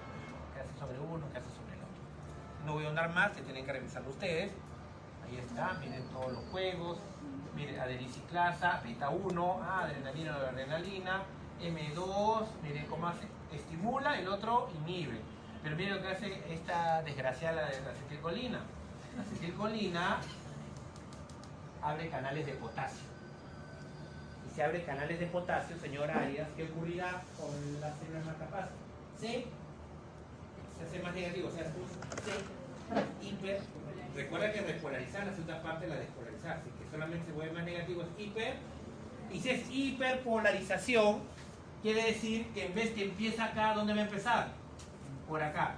¿Qué hace sobre uno? ¿Qué hace sobre el otro? No voy a ahondar más, que tienen que revisarlo ustedes. Ahí está, miren todos los juegos. Miren, adeniciclasa, beta 1, adrenalina, noradrenalina, M2, miren cómo hace, estimula, el otro inhibe. Pero miren lo que hace esta desgraciada de la acetilcolina. La acetilcolina abre canales de potasio. Y si abre canales de potasio, señora Arias, ¿qué ocurrirá con las células marcapaso? Se hace más negativo, o sea, se hiper. Recuerda que repolarizar la segunda parte la despolarizar, así que solamente se vuelve más negativo es hiper. Y si es hiperpolarización, quiere decir que en vez que empieza acá, ¿dónde va a empezar? Por acá.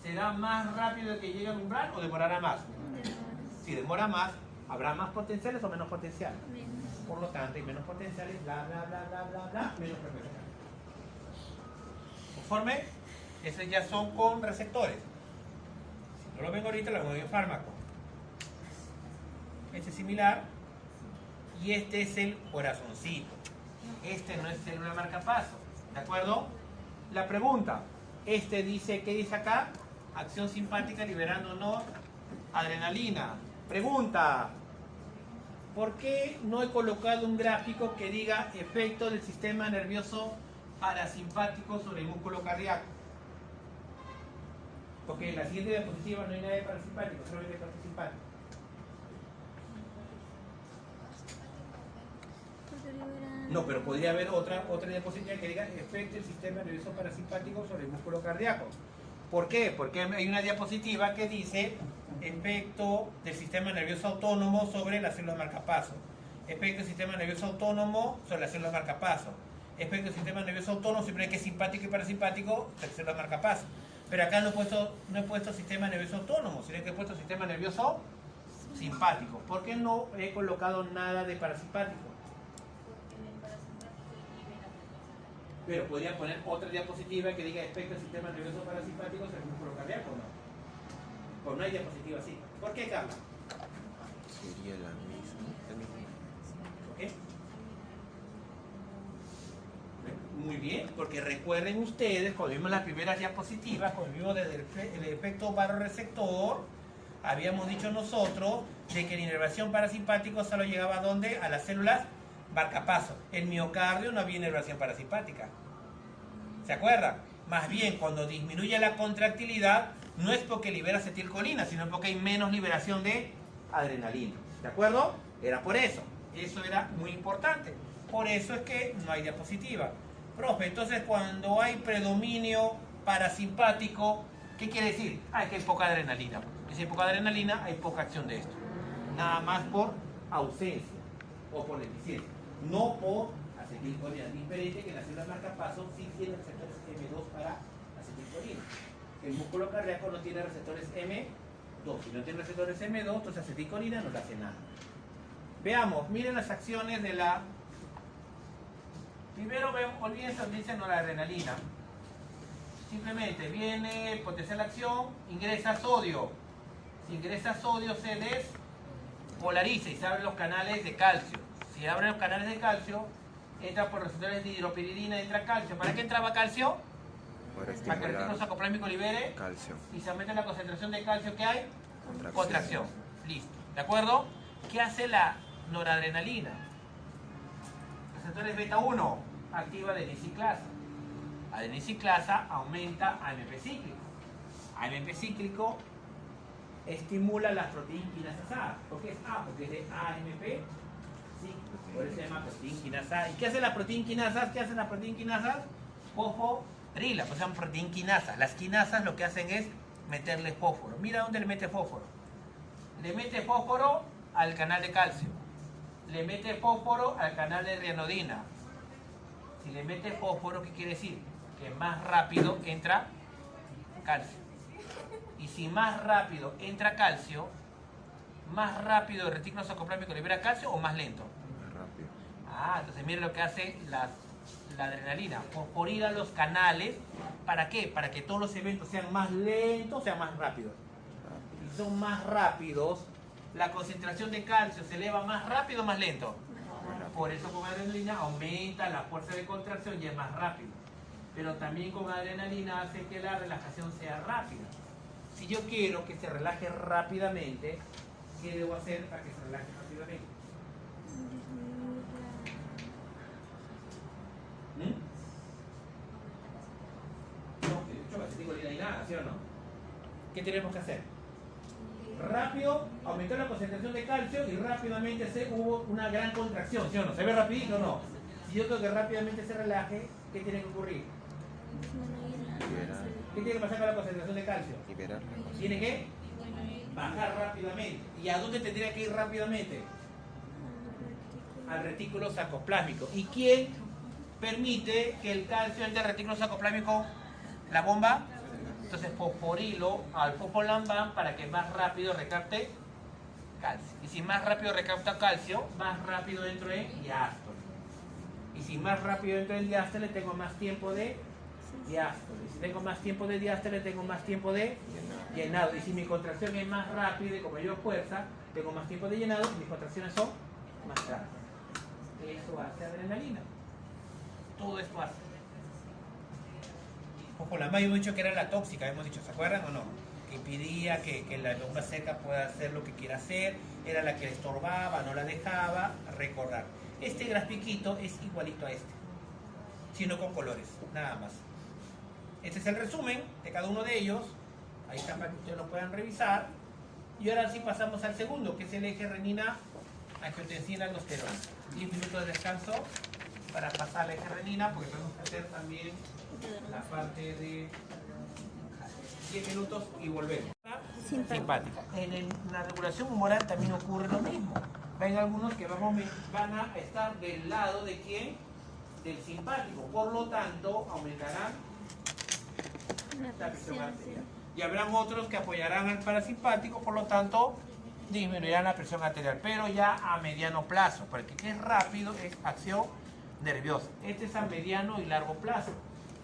¿Será más rápido que llegue al umbral o demorará más? Si demora más, ¿habrá más potenciales o menos potenciales? Por lo tanto, hay menos potenciales, bla, bla, bla, bla, bla, bla, menos frecuencia. ¿Conforme? Esos ya son con receptores. Si no lo ven ahorita, lo voy en fármaco. Este es similar. Y este es el corazoncito. Este no es célula marcapaso. ¿De acuerdo? La pregunta. Este dice, ¿qué dice acá? Acción simpática liberando noradrenalina. Pregunta. ¿Por qué no he colocado un gráfico que diga efecto del sistema nervioso parasimpático sobre el músculo cardíaco? Porque en la siguiente diapositiva no hay nada de parasimpático, solamente parasimpático. No, pero podría haber otra diapositiva que diga efecto del sistema nervioso parasimpático sobre el músculo cardíaco. ¿Por qué? Porque hay una diapositiva que dice efecto del sistema nervioso autónomo sobre las células marcapaso. Efecto del sistema nervioso autónomo sobre las células marcapaso. Efecto del sistema nervioso autónomo siempre que es simpático y parasimpático sobre las células marcapaso. Pero acá no he puesto sistema nervioso autónomo, sino que he puesto sistema nervioso simpático. ¿Por qué no he colocado nada de parasimpático? Pero podría poner otra diapositiva que diga efecto del sistema nervioso parasimpático en el músculo cardíaco, ¿no? Pues no hay diapositiva así. ¿Por qué, Carla? Sería la misma. El mismo. ¿Por qué? Muy bien, porque recuerden ustedes, cuando vimos las primeras diapositivas, cuando vimos desde el efecto vasoreceptor, habíamos dicho nosotros de que la inervación parasimpática solo llegaba ¿a dónde? A las células marcapaso. En miocardio no había inervación parasimpática. ¿Se acuerdan? Más bien, cuando disminuye la contractilidad, no es porque libera acetilcolina, sino porque hay menos liberación de adrenalina. ¿De acuerdo? Era por eso. Eso era muy importante. Por eso es que no hay diapositiva. Profe, entonces cuando hay predominio parasimpático, ¿qué quiere decir? Ah, que hay poca adrenalina. Si hay poca adrenalina, hay poca acción de esto. Nada más por ausencia o por deficiencia. No por acetilcolina. Diferente que la célula marcapaso sí tiene receptores M2 para acetilcolina. El músculo cardíaco no tiene receptores M2. Si no tiene receptores M2, entonces acetilcolina no le hace nada. Veamos, miren las acciones de la... Primero olvídense de noradrenalina. Simplemente viene, potencia la acción, ingresa sodio. Si ingresa sodio se despolariza y se abren los canales de calcio. Si abren los canales de calcio, entra por receptores de hidropiridina, entra calcio. ¿Para qué entraba calcio? Para Para que el retículo estimular sacoplámico libere calcio. y se aumenta la concentración de calcio que hay. Contracción. Contracción. Listo. ¿De acuerdo? ¿Qué hace la noradrenalina? Receptores beta 1 activa adenosiclasa. Adenosiclasa aumenta AMP cíclico. AMP cíclico estimula las proteínas quinasas A. ¿Por qué es A? Porque es de AMP cíclico. Por eso se llama proteína quinasa A. ¿Y qué hacen las proteínas quinasas? ¿Qué hacen las proteínas quinasas? Fosforila, pues se llaman proteínas quinasas. Las quinasas lo que hacen es meterle fósforo. Mira dónde le mete fósforo. Le mete fósforo al canal de calcio. Le mete fósforo al canal de rianodina. Si le mete fósforo, ¿qué quiere decir? Que más rápido entra calcio. Y si más rápido entra calcio, más rápido el retículo sacoplámico libera calcio o más lento. Más rápido. Ah, entonces miren lo que hace la adrenalina. Fosforila los canales. ¿Para qué? Para que todos los eventos sean más lentos, sean más rápidos. Si son más rápidos, la concentración de calcio se eleva más rápido o más lento. Por eso con adrenalina aumenta la fuerza de contracción y es más rápido. Pero también con adrenalina hace que la relajación sea rápida. Si yo quiero que se relaje rápidamente, ¿qué debo hacer para que se relaje rápidamente? No, de hecho, acetilcolina ni nada, ¿sí o no? ¿Qué tenemos que hacer? Rápido, aumentó la concentración de calcio y rápidamente hubo una gran contracción, ¿sí o no? ¿Se ve rapidito o no? Si yo quiero que rápidamente se relaje, ¿qué tiene que ocurrir? Liberar. ¿Qué tiene que pasar con la concentración de calcio? Liberar. Tiene que bajar rápidamente. ¿Y a dónde tendría que ir rápidamente? Al retículo sacoplásmico. ¿Y quién permite que el calcio entre al retículo sacoplásmico? ¿La bomba? Entonces fosforilo al fosfolambán para que más rápido recapte calcio. Y si más rápido recapta calcio, más rápido entro en diástole. Y si más rápido entro en diástole, tengo más tiempo de diástole. Si tengo más tiempo de diástole, tengo más tiempo de llenado. Y si mi contracción es más rápida y con mayor fuerza, tengo más tiempo de llenado y mis contracciones son más rápidas. Eso hace adrenalina. Todo esto hace. Fosfolambán hemos dicho que era la tóxica, hemos dicho, ¿se acuerdan o no? Que impedía que la bomba seca pueda hacer lo que quiera hacer, era la que le estorbaba, no la dejaba recordar. Este grafiquito es igualito a este, sino con colores, nada más. Este es el resumen de cada uno de ellos, ahí está para que ustedes lo puedan revisar. Y ahora sí pasamos al segundo, que es el eje renina, angiotensina, aldosterona. 10 minutos de descanso para pasar al eje renina, porque tenemos que hacer también la parte de 10 minutos y volvemos. Simpática. En la regulación humoral también ocurre lo mismo. Ven algunos que van a estar del lado de quién? Del simpático. Por lo tanto, aumentarán la presión arterial. Y habrán otros que apoyarán al parasimpático, por lo tanto, disminuirán la presión arterial, pero ya a mediano plazo, porque es rápido, es acción nerviosa. Este es a mediano y largo plazo.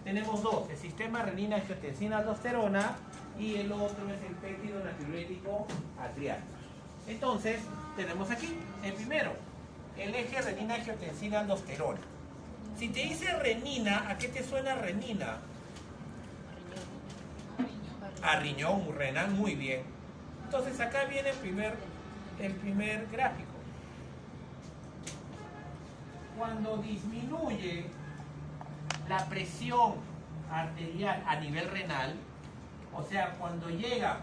Tenemos dos, el sistema renina-angiotensina-aldosterona y el otro es el péptido natriurético atrial. Entonces, tenemos aquí, el primero, el eje renina-angiotensina-aldosterona. Si te dice renina, ¿a qué te suena renina? A riñón renal, muy bien. Entonces acá viene el primer gráfico. Cuando disminuye la presión arterial a nivel renal, o sea, cuando llega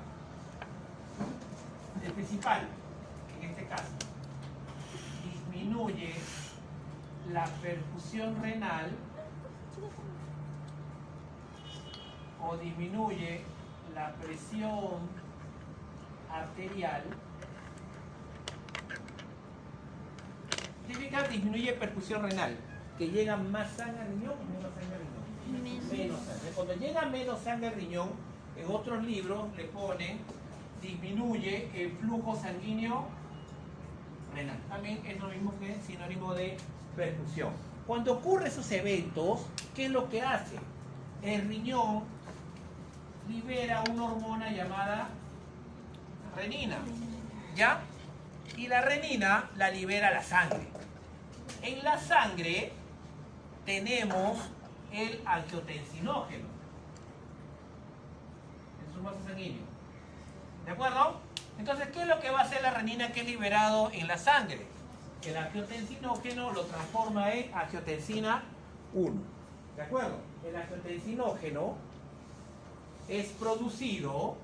el principal, en este caso, disminuye la perfusión renal o disminuye la presión arterial, significa disminuye perfusión renal, que llega más sangre al riñón o menos sangre al riñón. Menos sangre. Cuando llega menos sangre al riñón, en otros libros le ponen disminuye el flujo sanguíneo renal. También es lo mismo que sinónimo de perfusión. Cuando ocurren esos eventos, ¿qué es lo que hace? El riñón libera una hormona llamada renina, ¿ya? Y la renina la libera la sangre. En la sangre tenemos el angiotensinógeno en su vaso sanguíneo. ¿De acuerdo? Entonces, ¿qué es lo que va a hacer la renina que es liberado en la sangre? El angiotensinógeno lo transforma en angiotensina 1. ¿De acuerdo? El angiotensinógeno es producido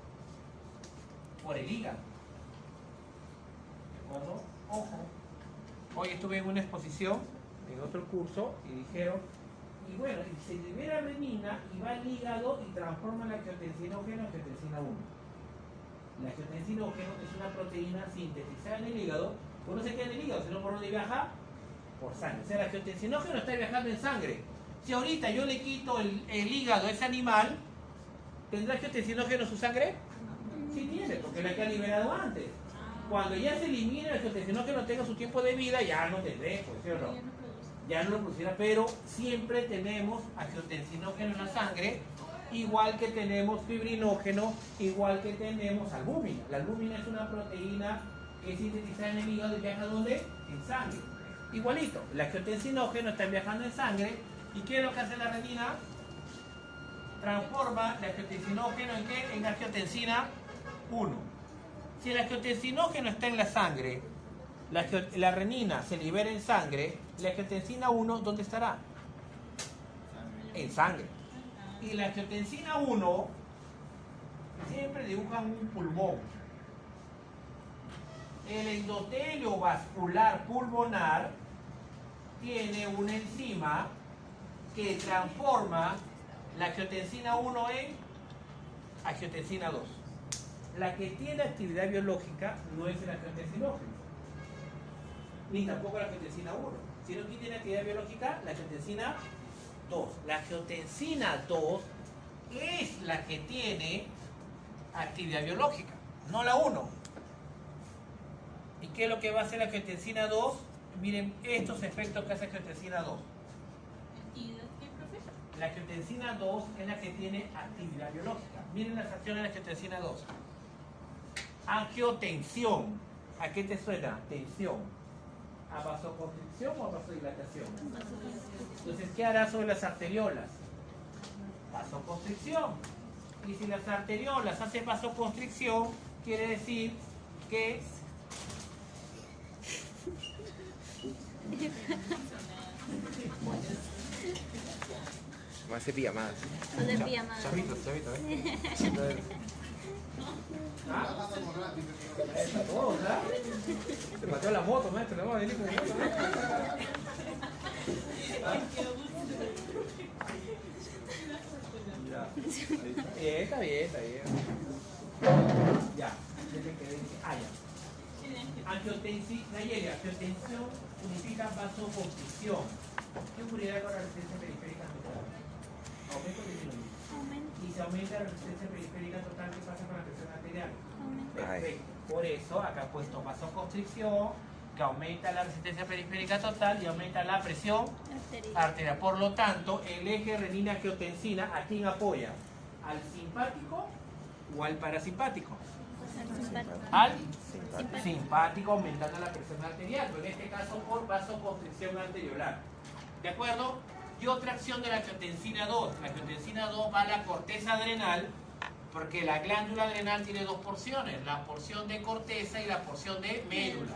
por el hígado. ¿De acuerdo? Ojo. Hoy estuve en una exposición, en otro curso, y dijeron, y bueno, se libera renina y va al hígado y transforma el angiotensinógeno en angiotensina 1. El angiotensinógeno es una proteína sintetizada en el hígado, pues no se queda en el hígado, sino por donde viaja, por sangre. O sea, el angiotensinógeno está viajando en sangre. Si ahorita yo le quito el hígado a ese animal, ¿tendrá angiotensinógeno en su sangre? Sí tiene, porque la que ha liberado antes. Cuando ya se elimina el angiotensinógeno tenga su tiempo de vida, ya no tendré, pues, ¿sí o no? Ya no lo producirá, pero siempre tenemos angiotensinógeno en la sangre, igual que tenemos fibrinógeno, igual que tenemos albúmina. La albúmina es una proteína que es sintetizada en el hígado y viaja ¿dónde? En sangre. Igualito, el angiotensinógeno está viajando en sangre. ¿Y qué es lo que hace la renina? Transforma el angiotensinógeno en ¿qué? En angiotensina 1. Si el angiotensinógeno está en la sangre, la renina se libera en sangre, la angiotensina 1, ¿dónde estará? En sangre. Y la angiotensina 1 siempre dibujan un pulmón. El endotelio vascular pulmonar tiene una enzima que transforma la angiotensina 1 en angiotensina 2. La que tiene actividad biológica no es el angiotensinógeno, ni tampoco la angiotensina 1, sino que tiene actividad biológica la angiotensina 2. La angiotensina 2 es la que tiene actividad biológica, no la 1. ¿Y qué es lo que va a hacer la angiotensina 2? Miren estos efectos que hace la angiotensina 2. La angiotensina 2 es la que tiene actividad biológica. Miren las acciones de la angiotensina 2. Angiotensión. ¿A qué te suena? Tensión. ¿A vasoconstricción o a vasodilatación? Entonces, ¿qué hará sobre las arteriolas? Vasoconstricción. Y si las arteriolas hacen vasoconstricción, quiere decir que Va a ser pijamadas. Chavito, ¿eh? ¿Ah? Todo, ¿verdad? Se pateó la moto, maestro. No va a venir con moto, maestro. Ya. Está bien. Ya. Angiotensión significa vasoconstricción. ¿Qué ocurrirá con la resistencia periférica central? Aumento o disminuye. Y se aumenta la resistencia periférica total, ¿qué pasa con la presión arterial? Aumenta. Perfecto. Por eso acá he puesto vasoconstricción, que aumenta la resistencia periférica total y aumenta la presión arterial. Por lo tanto, el eje renina-angiotensina, ¿a quién apoya? ¿Al simpático o al parasimpático? Al simpático, aumentando la presión arterial, pero en este caso por vasoconstricción anteriolar. ¿De acuerdo? Y otra acción de la angiotensina 2. La angiotensina 2 va a la corteza adrenal, porque la glándula adrenal tiene dos porciones, la porción de corteza y la porción de médula.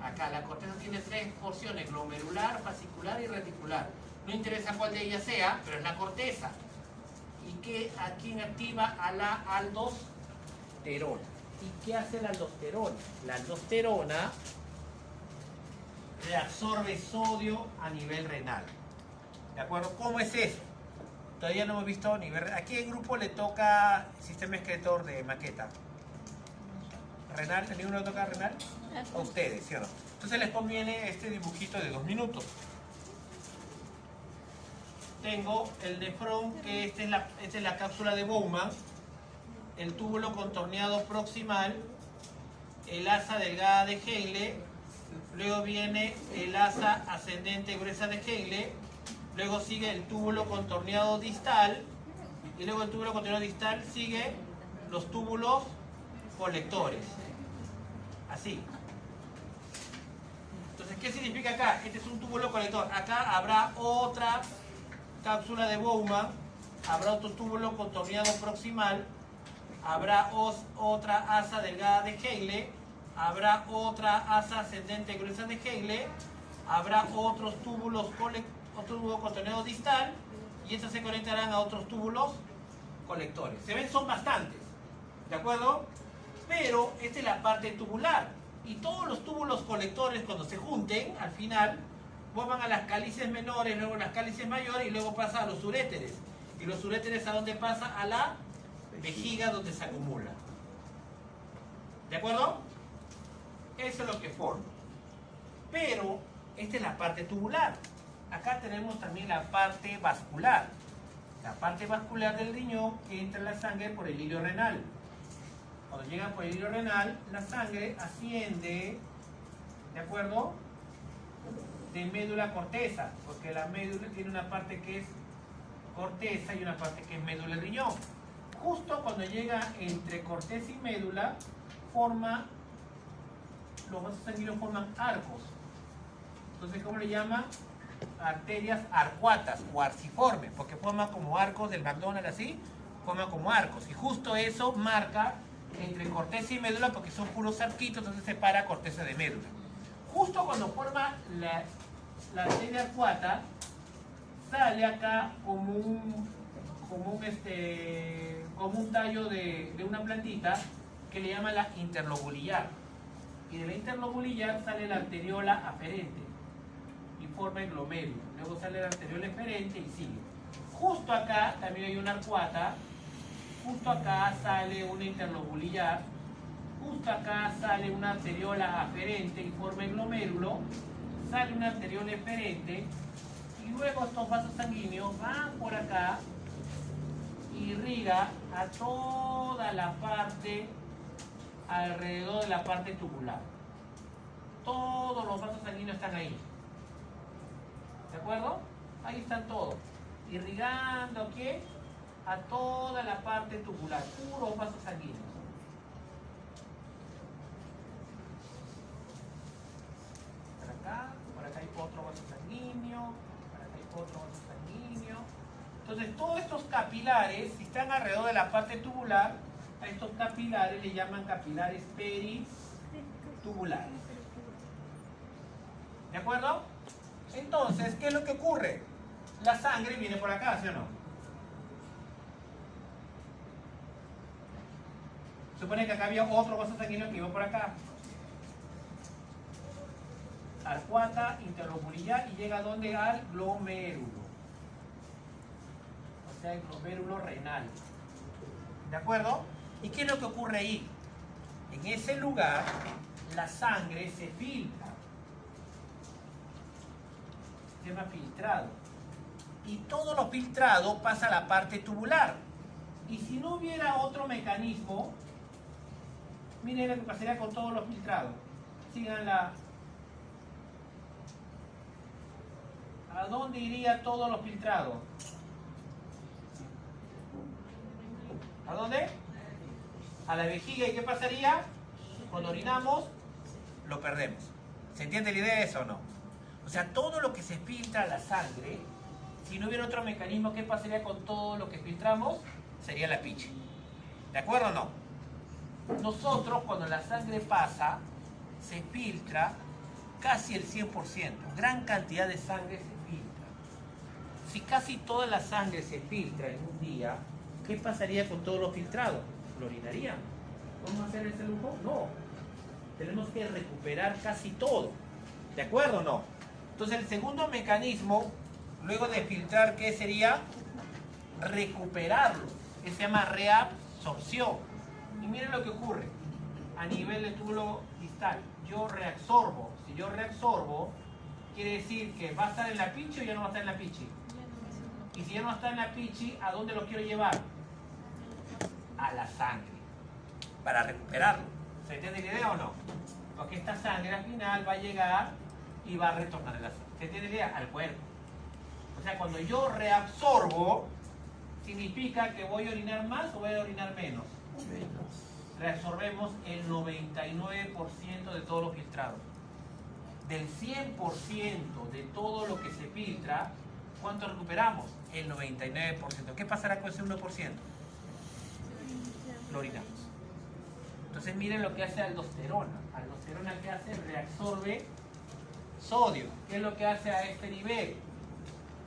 Acá la corteza tiene tres porciones, glomerular, fascicular y reticular. No interesa cuál de ellas sea, pero es la corteza. ¿Y a quién activa? A la aldosterona. ¿Y qué hace la aldosterona? La aldosterona reabsorbe sodio a nivel renal. ¿De acuerdo? ¿Cómo es eso? Todavía no hemos visto nivel renal. ¿A qué grupo le toca sistema excretor de maqueta? ¿Renal? ¿A ninguno le toca renal? A ustedes, ¿sí o no? Entonces les conviene este dibujito de 2 minutos. Tengo el nefrón, que esta es la cápsula de Bowman, el túbulo contorneado proximal, el asa delgada de Henle, luego viene el asa ascendente gruesa de Henle, luego sigue el túbulo contorneado distal, y luego el túbulo contorneado distal sigue los túbulos colectores. Así. Entonces, ¿qué significa acá? Este es un túbulo colector. Acá habrá otra cápsula de Bowman, habrá otro túbulo contorneado proximal, habrá otra asa delgada de Henle, habrá otra asa ascendente gruesa de Henle, habrá otros túbulos otro túbulo contorneado distal, y estos se conectarán a otros túbulos colectores. Se ven, son bastantes, ¿de acuerdo? Pero esta es la parte tubular, y todos los túbulos colectores, cuando se junten, al final van a las cálices menores, luego a las cálices mayores, y luego pasa a los uréteres. ¿Y los uréteres a dónde pasa? A la vejiga, donde se acumula. ¿De acuerdo? Eso es lo que forma. Pero esta es la parte tubular. Acá tenemos también la parte vascular. La parte vascular del riñón, que entra en la sangre por el hilo renal. Cuando llega por el hilo renal, la sangre asciende, ¿de acuerdo?, de médula a corteza, porque la médula tiene una parte que es corteza y una parte que es médula del riñón. Justo cuando llega entre corteza y médula, los vasos sanguíneos forman arcos. Entonces, ¿cómo le llaman? Arterias arcuatas o arciformes, porque forman como arcos del McDonald's, así, forman como arcos. Y justo eso marca entre corteza y médula, porque son puros arquitos, entonces separa corteza de médula. Justo cuando forma la arteria arcuata, sale acá como un tallo de una plantita que le llama la interlobulillar. Y de la interlobulillar sale la arteriola aferente y forma el glomérulo. Luego sale la arteriola eferente y sigue. Justo acá también hay una arcuata. Justo acá sale una interlobulillar. Justo acá sale una arteriola aferente y forma el glomérulo. Sale una arteriola eferente. Y luego estos vasos sanguíneos van por acá y irriga a toda la parte alrededor de la parte tubular. Todos los vasos sanguíneos están ahí. ¿De acuerdo? Ahí están todos. Irrigando, ¿qué? A toda la parte tubular. Puros vasos sanguíneos. Por acá hay otro vaso sanguíneo. Por acá hay otro vaso sanguíneo. Entonces, todos estos capilares, si están alrededor de la parte tubular, a estos capilares le llaman capilares peritubulares. ¿De acuerdo? Entonces, ¿qué es lo que ocurre? La sangre viene por acá, ¿sí o no? Supone que acá había otro vaso sanguíneo que iba por acá. Arcuata, interlobulillar, y llega a ¿dónde? Al glomérulo. O sea, el glomérulo renal. ¿De acuerdo? ¿Y qué es lo que ocurre ahí? En ese lugar, la sangre se filtra. Sistema filtrado. Y todo lo filtrado pasa a la parte tubular. Y si no hubiera otro mecanismo, miren lo que pasaría con todos los filtrados. Síganla. ¿A dónde iría todos los filtrados? ¿A dónde? A la vejiga. ¿Y qué pasaría? Cuando orinamos, lo perdemos. ¿Se entiende la idea de eso o no? O sea, todo lo que se filtra a la sangre, si no hubiera otro mecanismo, ¿qué pasaría con todo lo que filtramos? Sería la piche. ¿De acuerdo o no? Nosotros, cuando la sangre pasa, se filtra casi el 100%. Gran cantidad de sangre se filtra. Si casi toda la sangre se filtra en un día, ¿qué pasaría con todos los filtrados? ¿Lo orinarían? ¿Vamos a hacer ese lujo? No. Tenemos que recuperar casi todo. ¿De acuerdo o no? Entonces el segundo mecanismo, luego de filtrar, ¿qué sería? Recuperarlo. Que se llama reabsorción. Y miren lo que ocurre. A nivel del túbulo distal, yo reabsorbo. Si yo reabsorbo, quiere decir que va a estar en la pichi o ya no va a estar en la pichi. Y si ya no está en la pichi, ¿a dónde lo quiero llevar? A la sangre. Para recuperarlo. ¿Se entiende la idea o no? Porque esta sangre al final va a llegar y va a retornar a la sangre. ¿Se entiende la idea? Al cuerpo. O sea, cuando yo reabsorbo, ¿significa que voy a orinar más o voy a orinar menos? Menos. Reabsorbemos el 99% de todos los filtrados. Del 100% de todo lo que se filtra, ¿cuánto recuperamos? El 99%. ¿Qué pasará con ese 1%? Lo orinamos. Entonces miren lo que hace aldosterona. Aldosterona, ¿qué hace? Reabsorbe sodio. ¿Qué es lo que hace a este nivel?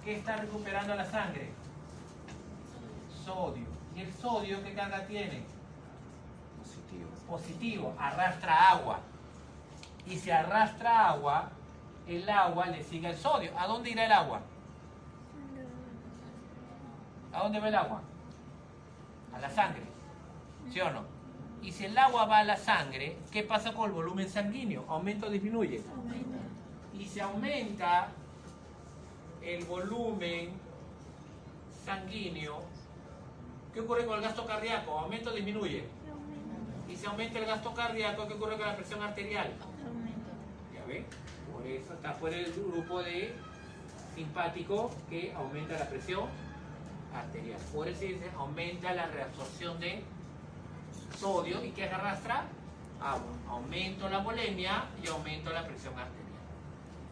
¿Qué está recuperando la sangre? Sodio. ¿Y el sodio qué carga tiene? Positivo. Positivo. Arrastra agua. Y si arrastra agua, el agua le sigue el sodio. ¿A dónde irá el agua? ¿A dónde va el agua? A la sangre. ¿Sí o no? Y si el agua va a la sangre, ¿qué pasa con el volumen sanguíneo? ¿Aumenta o disminuye? Aumenta. Y si aumenta el volumen sanguíneo, ¿qué ocurre con el gasto cardíaco? ¿Aumenta o disminuye? Aumenta. Y si aumenta el gasto cardíaco, ¿qué ocurre con la presión arterial? Aumenta. ¿Ya ven? Por eso está fuera del grupo de simpático que aumenta la presión arterial. Por eso dice, aumenta la reabsorción de sodio y que arrastra agua. Aumento la volemia y aumento la presión arterial.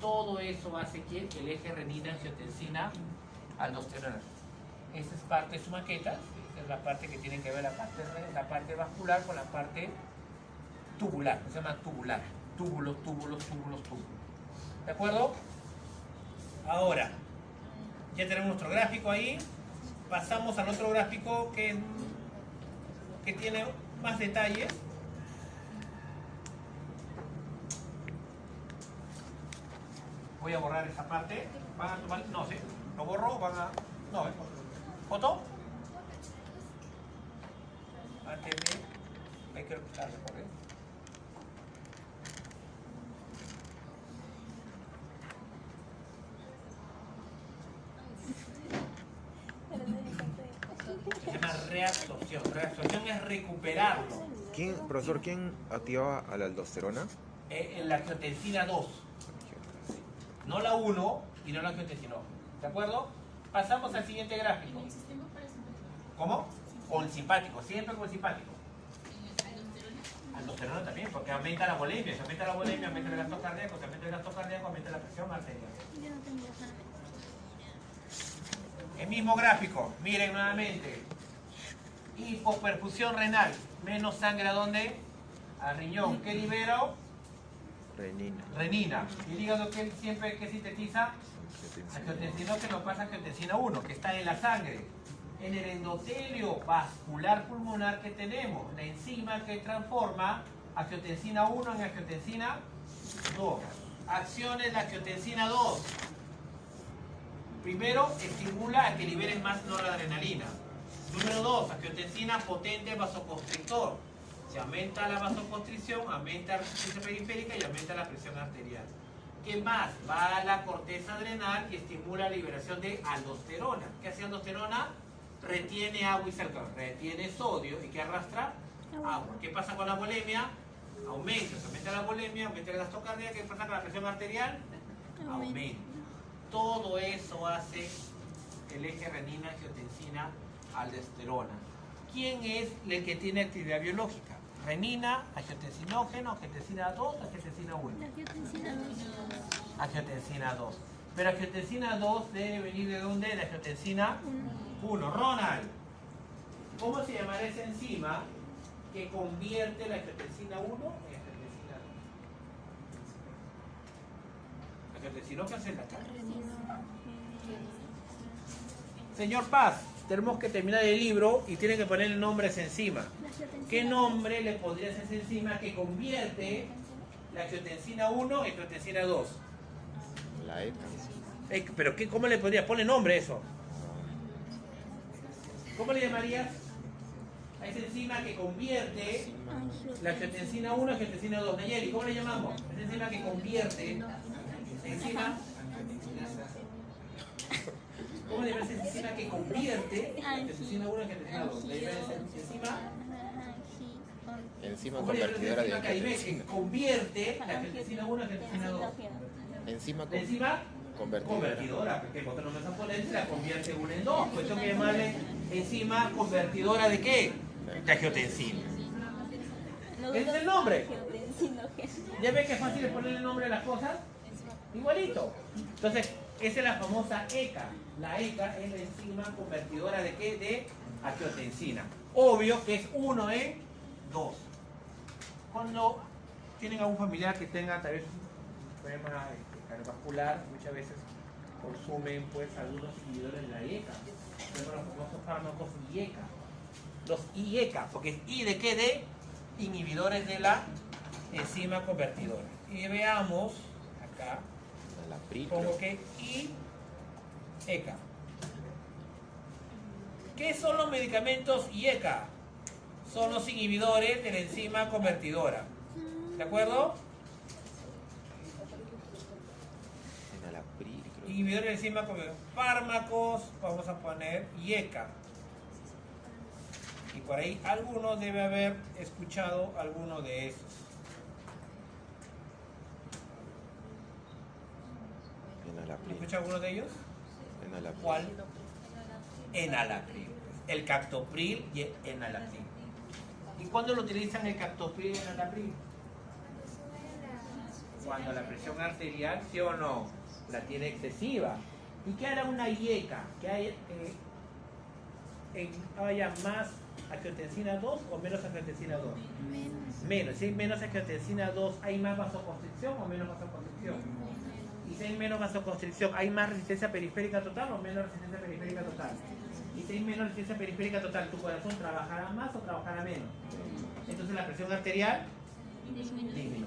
Todo eso hace que el eje renina, angiotensina, aldosterona. Esa es parte de su maqueta. Esa es la parte que tiene que ver la parte vascular con la parte tubular. Se llama tubular. Túbulos. ¿De acuerdo? Ahora, ya tenemos nuestro gráfico ahí. Pasamos al otro gráfico que tiene más detalles. Voy a borrar esa parte. ¿Van a tomar? No, sí. ¿Lo borro? ¿Van a...? No, ¿eh? ¿Foto? Antes de... Hay que recortarlo, ¿eh? Se llama reabsorción. Reabsorción es recuperarlo. Profesor, quién activa a la aldosterona? La angiotensina 2. No la 1 y no la angiotensina 2. ¿De acuerdo? Pasamos al siguiente gráfico. ¿Cómo? Con el simpático, siempre con el simpático. Aldosterona también, porque aumenta la volemia. Si aumenta la volemia, aumenta el gasto cardíaco. Si aumenta el gasto cardíaco, aumenta la presión arterial. Yo no tengo sangre. El mismo gráfico, miren nuevamente. Hipoperfusión renal, menos sangre ¿a dónde? Al riñón. ¿Qué libero? Renina. Renina. ¿Y el hígado que siempre que sintetiza? Angiotensina, que no pasa angiotensina 1, que está en la sangre. En el endotelio vascular pulmonar que tenemos, la enzima que transforma angiotensina 1 en angiotensina 2. Acciones de angiotensina 2. Primero, estimula a que liberes más noradrenalina. Número 2, angiotensina potente vasoconstrictor. Si aumenta la vasoconstricción, aumenta la resistencia periférica y aumenta la presión arterial. ¿Qué más? Va a la corteza adrenal y estimula la liberación de aldosterona. ¿Qué hace aldosterona? retiene agua y sal, retiene sodio y que arrastra agua. ¿Qué pasa con la volemia? Aumenta, se aumenta la volemia, aumenta el gasto cardíaco. ¿Qué pasa con la presión arterial? Aumenta. Todo eso hace el eje renina-angiotensina aldosterona. ¿Quién es el que tiene actividad biológica? Renina, angiotensinógeno, angiotensina 2, angiotensina 1. Angiotensina 2. Angiotensina 2. Pero angiotensina 2 debe venir de dónde? De angiotensina 1. Ronald, ¿cómo se llamará esa enzima que convierte la angiotensina 1 en angiotensina 2? Angiotensinógeno es la cara. Señor Paz, tenemos que terminar el libro y tiene que ponerle nombre a esa enzima. ¿Qué nombre le pondría a esa enzima que convierte la angiotensina 1 en angiotensina 2? La ECA. ¿Pero cómo le podrías? Ponle nombre a eso. ¿Cómo le llamarías a esa enzima que convierte la angiotensina 1 en angiotensina 2? Nayeli, ¿cómo le llamamos? Esa enzima que convierte enzima. ¿Cómo le llamas esa enzima que convierte la angiotensina 1 en angiotensina 2? ¿Le llamas enzima? Enzima ¿Cómo le llamas convertidora de enzima que angiotensina. convierte la angiotensina 1 en angiotensina 2? Enzima La enzima convertidora, porque cuando no me está poniendo la convierte 1 en 2. Pues tengo que llamarle enzima convertidora de qué? De angiotensina. ¿Ese es el nombre? ¿Ya ves que es fácil ponerle nombre a las cosas? Igualito. Entonces, esa es la famosa ECA. La ECA es la enzima convertidora de qué? De angiotensina. Obvio que es 1 en 2. Cuando tienen algún familiar que tenga tal vez un problema cardiovascular, muchas veces consumen pues algunos inhibidores de la IECA. Los famosos fármacos IECA. Los IECA, porque es I de qué? De inhibidores de la enzima convertidora. Y veamos acá, como que IECA. ¿Qué son los medicamentos IECA? Son los inhibidores de la enzima convertidora. ¿De acuerdo? Inhibidores de la enzima convertidora. Fármacos, vamos a poner IECA. Y por ahí alguno debe haber escuchado alguno de esos. ¿Escucha alguno de ellos? Enalapril. ¿Cuál? Enalapril. El captopril y el enalapril. ¿Y cuándo lo utilizan el captopril y el enalapril? Cuando la presión arterial, ¿sí o no?, la tiene excesiva. ¿Y qué hará una IECA? Que haya más angiotensina 2 o menos angiotensina 2? Menos. Si hay menos angiotensina 2, ¿hay más vasoconstricción o menos vasoconstricción? Y si hay menos vasoconstricción, ¿hay más resistencia periférica total o menos resistencia periférica total? Y si hay menos resistencia periférica total, ¿tu corazón trabajará más o trabajará menos? Entonces la presión arterial disminuye.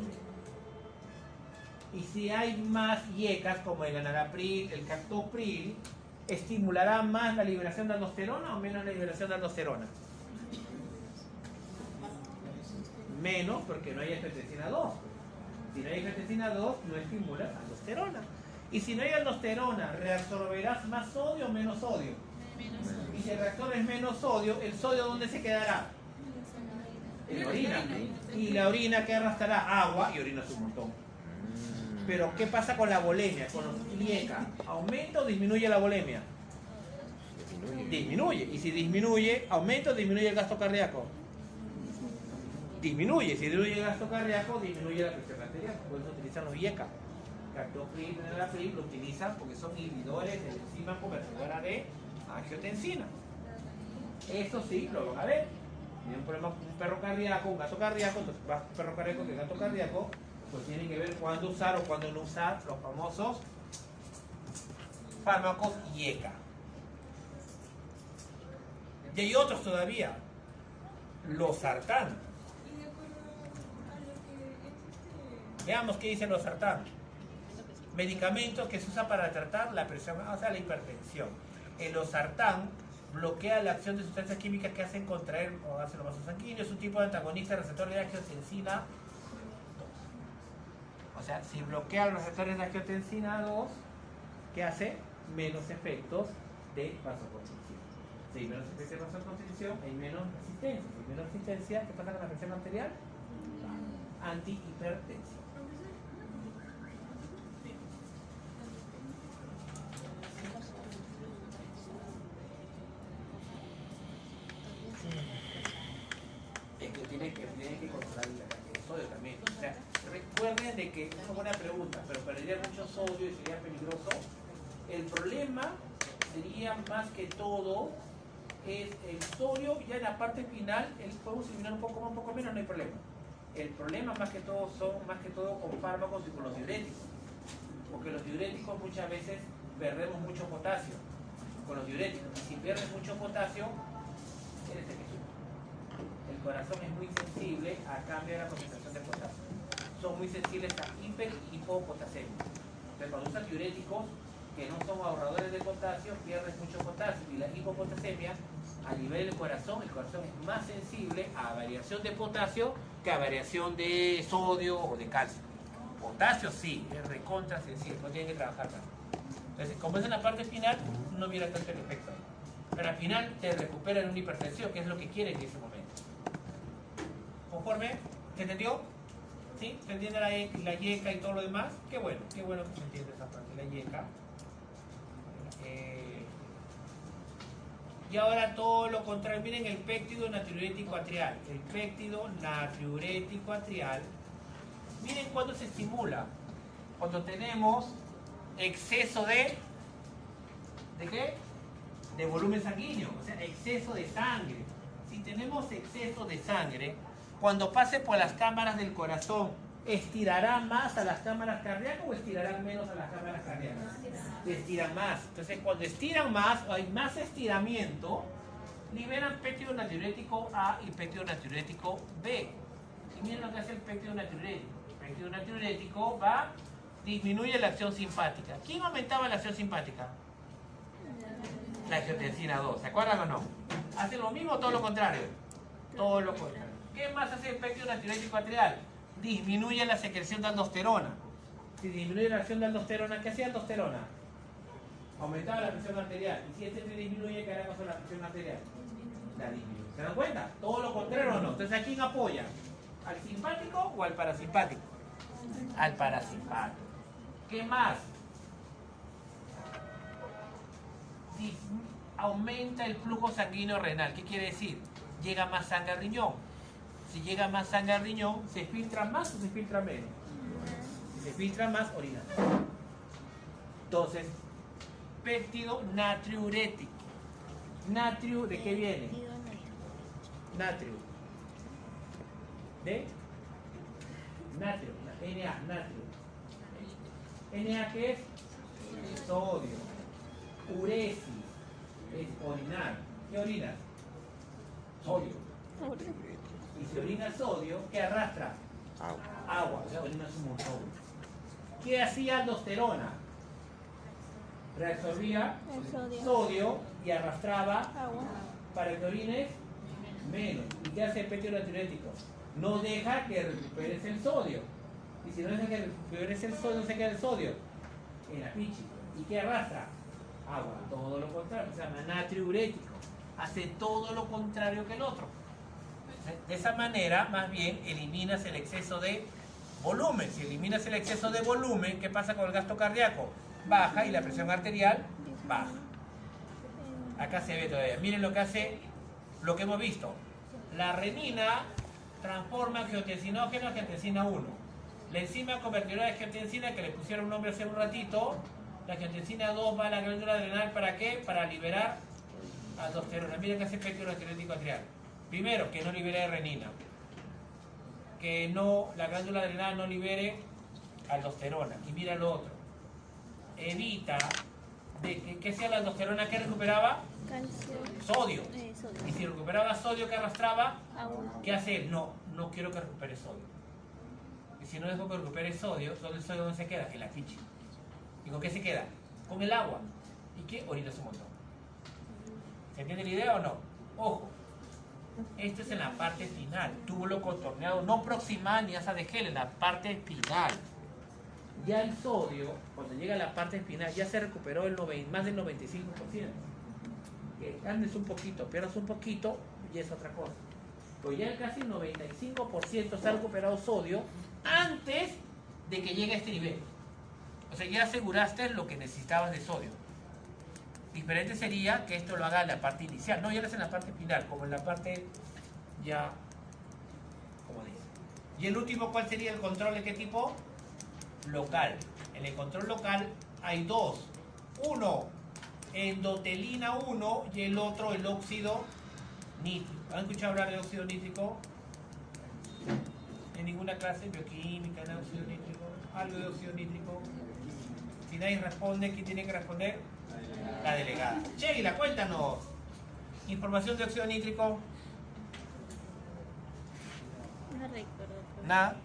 Y si hay más IECAs como el enalapril, el captopril, ¿estimulará más la liberación de aldosterona o menos la liberación de aldosterona? Menos, porque no hay angiotensina 2. Si no hay angiotensina 2, no estimula aldosterona. Y si no hay aldosterona, ¿reabsorberás más sodio o menos sodio? Y si el reactor es menos sodio, ¿el sodio dónde se quedará? En la orina. Y la orina, ¿qué arrastrará? Agua, y orina un montón. Pero ¿qué pasa con la volemia? Con los IECA. ¿Aumenta o disminuye la volemia? Disminuye. Y si disminuye, ¿aumenta o disminuye el gasto cardíaco? Disminuye. Si disminuye el gasto cardíaco, disminuye la presión arterial. Por eso utilizan los IECA. Captopril, enalapril lo utilizan porque son inhibidores de la enzima convertidora de angiotensina. Eso sí, lo van a ver. Tiene un problema, un perro cardíaco, un gato cardíaco, entonces más perro cardíaco que gato cardíaco, pues tienen que ver cuándo usar o cuándo no usar los famosos fármacos IECA. Y hay otros todavía, los sartán. Veamos qué dicen los sartán. Medicamentos que se usan para tratar la presión, o sea, la hipertensión. El losartán bloquea la acción de sustancias químicas que hacen contraer o hacen los vasos sanguíneos. Es un tipo de antagonista receptor de angiotensina 2. O sea, si bloquea los receptores de angiotensina 2, ¿qué hace? Menos efectos de vasoconstricción. Si hay menos especie de vasoconstricción, hay menos resistencia. Si hay menos resistencia, ¿qué pasa con la presión arterial? Antihipertensión. Es que tiene que controlar el sodio también. O sea, recuerden de que, es una buena pregunta, pero perdería mucho sodio y sería peligroso. El problema sería más que todo es el sodio, ya en la parte final, podemos eliminar un poco menos, no hay problema. El problema más que todo con fármacos y con los diuréticos. Porque los diuréticos muchas veces perdemos mucho potasio. Con los diuréticos, y si pierdes mucho potasio, eres el que el corazón es muy sensible a cambio de la concentración de potasio. Son muy sensibles a hiper y hipopotasemia. Entonces, cuando usas diuréticos que no son ahorradores de potasio, pierdes mucho potasio. Y la hipopotasemia, a nivel del corazón, el corazón es más sensible a variación de potasio que a variación de sodio o de calcio. Potasio sí, es recontra sensible, no tiene que trabajar más. Entonces, como es en la parte final, no mira tanto el efecto ahí. Pero al final te recupera en una hipertensión, que es lo que quiere en ese momento. ¿Conforme? ¿Se entendió? ¿Sí? ¿Se entiende la yeca y todo lo demás? Qué bueno que se entiende esa parte, la yeca. Y ahora todo lo contrario, miren el péptido natriurético atrial. El péptido natriurético atrial, miren cuándo se estimula. Cuando tenemos exceso ¿de qué? De volumen sanguíneo, o sea, exceso de sangre. Si tenemos exceso de sangre, cuando pase por las cámaras del corazón, ¿estirará más a las cámaras cardíacas o estirarán menos a las cámaras cardíacas? Estiran más. Entonces, cuando estiran más, o hay más estiramiento, liberan péptido natriurético A y péptido natriurético B. Y miren lo que hace el péptido natriurético. El péptido natriurético disminuye la acción simpática. ¿Quién aumentaba la acción simpática? La angiotensina 2. ¿Se acuerdan o no? ¿Hace lo mismo o todo lo contrario? Todo lo contrario. ¿Qué más hace el péptido natriurético atrial? Disminuye la secreción de aldosterona. Si disminuye la acción de aldosterona, ¿qué hacía aldosterona? Aumentaba la presión arterial. Y si este se disminuye, ¿qué hará con la presión arterial? La disminuye. ¿Se dan cuenta? Todo lo contrario o no. Entonces, ¿a quién apoya? ¿Al simpático o al parasimpático? Al parasimpático. ¿Qué más? Aumenta el flujo sanguíneo renal. ¿Qué quiere decir? Llega más sangre al riñón. Si llega más sangre al riñón, ¿se filtra más o se filtra menos? Si se filtra más, orina. Entonces, péptido natriurético. ¿Natrio de qué viene? Natrio. ¿De? Natrio. Na, natrio. Na, ¿qué es? Sodio. Uresis es orinar. ¿Qué orinas? Sodio. Y si orina sodio, ¿qué arrastra? Agua. O sea, orinas un montón. ¿Qué hacía aldosterona? Reabsorbía sodio y arrastraba agua para que orines menos. ¿Y qué hace el péptido natriurético? No deja que recuperes el sodio. Y si no deja que recuperes el sodio, se queda el sodio en la pichi. ¿Y qué arrastra? Agua. Todo lo contrario. Se llama natriurético. Hace todo lo contrario que el otro. De esa manera, más bien, eliminas el exceso de volumen. Si eliminas el exceso de volumen, ¿qué pasa con el gasto cardíaco? Baja y la presión arterial baja. Acá se ve todavía. Miren lo que hace, lo que hemos visto. La renina transforma angiotensinógeno a angiotensina 1. La enzima convertidora de angiotensina, que le pusieron un nombre hace un ratito, la angiotensina 2 va a la glándula adrenal, ¿para qué? Para liberar aldosterona. Miren que hace el péptido natriurético atrial. Primero, que no libere renina. Que no, la glándula adrenal no libere aldosterona. Y mira lo otro. Evita de que sea la aldosterona que recuperaba sodio. Y si recuperaba sodio, que arrastraba, ¿qué hace él? No quiero que recupere sodio. Y si no dejo que recupere sodio, ¿el sodio dónde se queda? En la ficha. ¿Y con qué se queda? Con el agua. ¿Y qué? Orinas un montón. ¿Se entiende la idea o no? Ojo. Esto es en la parte final. Túbulo contorneado, no proximal ni asa de gel, en la parte final. Ya el sodio, cuando llega a la parte final, ya se recuperó más del 95%. Que ganes un poquito, pierdas un poquito y es otra cosa. Pero ya casi 95% se ha recuperado sodio antes de que llegue a este nivel. O sea, ya aseguraste lo que necesitabas de sodio. Diferente sería que esto lo haga en la parte inicial. No, ya lo hace en la parte final, como en la parte ya, como dice. Y el último, ¿cuál sería el control de qué tipo? Local. En el control local hay dos. Uno, endotelina 1 y el otro, el óxido nítrico. ¿Han escuchado hablar de óxido nítrico? En ninguna clase, bioquímica, ¿no? Óxido nítrico. Algo de óxido nítrico. Si nadie responde, ¿quién tiene que responder? La delegada. Sheila, cuéntanos. Información de óxido nítrico. No recuerdo. Nada.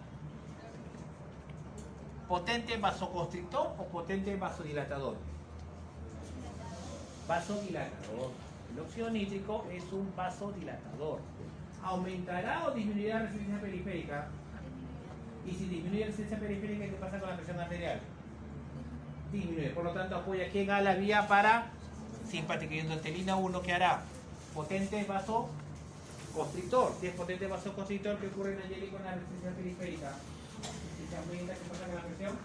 ¿Potente vasoconstrictor o potente vasodilatador? Vasodilatador. El óxido nítrico es un vasodilatador. ¿Aumentará o disminuirá la resistencia periférica? Y si disminuye la resistencia periférica, ¿qué pasa con la presión arterial? Disminuye. Por lo tanto, apoya quién a la vía para simpática. Y endotelina 1, ¿qué hará? Potente vasoconstrictor. Si es potente vasoconstrictor, ¿qué ocurre en Angeli con la resistencia periférica? Si se aumenta, ¿qué pasa con la presión?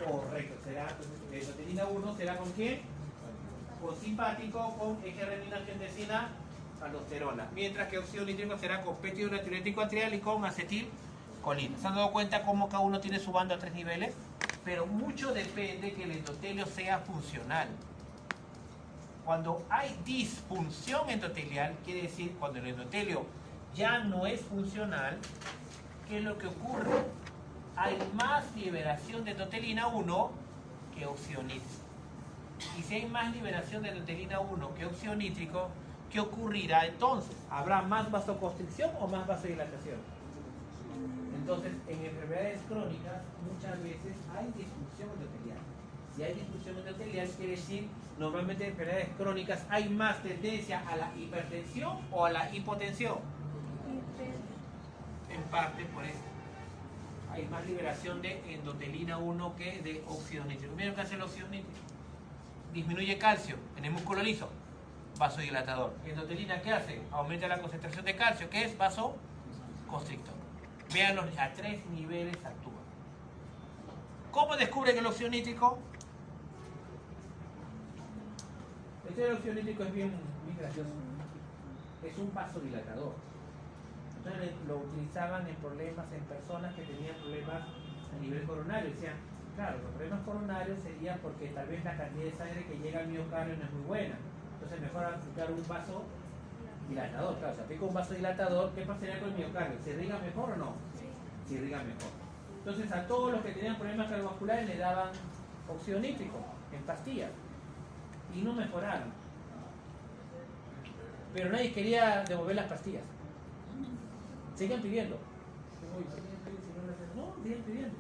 Correcto. Será, entonces, endotelina 1 será con quién? Con simpático, con eje renina-angiotensina, aldosterona. Mientras que óxido nítrico será con péptido natriurético atrial y con acetilcolina. ¿Se han dado cuenta cómo cada uno tiene su banda a 3 niveles? Pero mucho depende que el endotelio sea funcional. Cuando hay disfunción endotelial, quiere decir cuando el endotelio ya no es funcional, ¿qué es lo que ocurre? Hay más liberación de endotelina 1 que óxido nítrico. Y si hay más liberación de endotelina 1 que óxido nítrico, ¿qué ocurrirá entonces? ¿Habrá más vasoconstricción o más vasodilatación? Entonces, en enfermedades crónicas, muchas veces hay disfunción endotelial. Si hay disfunción endotelial, quiere decir, normalmente en enfermedades crónicas hay más tendencia a la hipertensión o a la hipotensión. En parte por eso. Hay más liberación de endotelina 1 que de óxido nítrico. Miren qué hace el óxido nítrico. Disminuye calcio en el músculo liso, vasodilatador. Endotelina, ¿qué hace? Aumenta la concentración de calcio, que es vasoconstrictor. Véanlos, a 3 niveles actúa. ¿Cómo descubren el óxido nítrico? Este óxido nítrico es bien gracioso. Es un vasodilatador. Entonces lo utilizaban en problemas, en personas que tenían problemas a nivel coronario. Decían, claro, los problemas coronarios serían porque tal vez la cantidad de sangre que llega al miocardio no es muy buena. Entonces mejor aplicar un vasodilatador. Claro, si aplica un vasodilatador, ¿qué pasaría con el miocardio? ¿Se irriga mejor o no? Se irriga mejor. Entonces a todos los que tenían problemas cardiovasculares le daban óxido nítrico en pastillas. Y no mejoraron. Pero nadie quería devolver las pastillas. Siguen pidiendo. No, siguen pidiendo.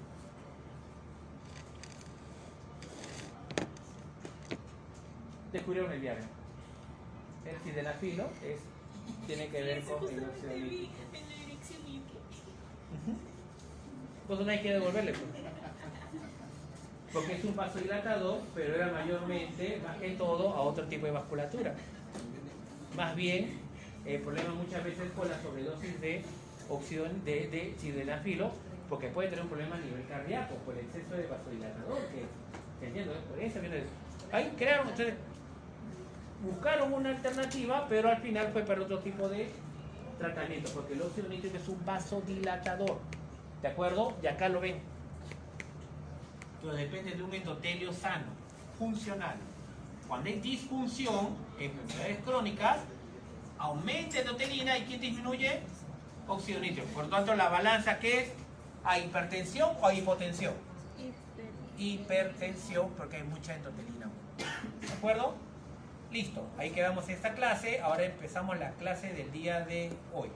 Descubrieron el viaje. El sildenafilo tiene que ver con el óxido nítrico. Entonces no hay que devolverle, pues. Porque es un vasodilatador, pero era mayormente, más que todo, a otro tipo de vasculatura. Más bien, el problema muchas veces con la sobredosis de óxido de sildenafilo, porque puede tener un problema a nivel cardíaco por el exceso de vasodilatador, que entiendo, por eso viene eso. Ahí crearon, ustedes buscaron una alternativa, pero al final fue para otro tipo de tratamiento, porque el óxido nítrico es un vasodilatador, ¿de acuerdo? Y acá lo ven. Entonces depende de un endotelio sano, funcional. Cuando hay disfunción, en enfermedades crónicas, aumenta endotelina y ¿quién disminuye? Óxido nítrico. Por lo tanto, la balanza, ¿qué es? ¿A hipertensión o a hipotensión? Hipertensión, porque hay mucha endotelina. ¿De acuerdo? Listo, ahí quedamos esta clase. Ahora empezamos la clase del día de hoy.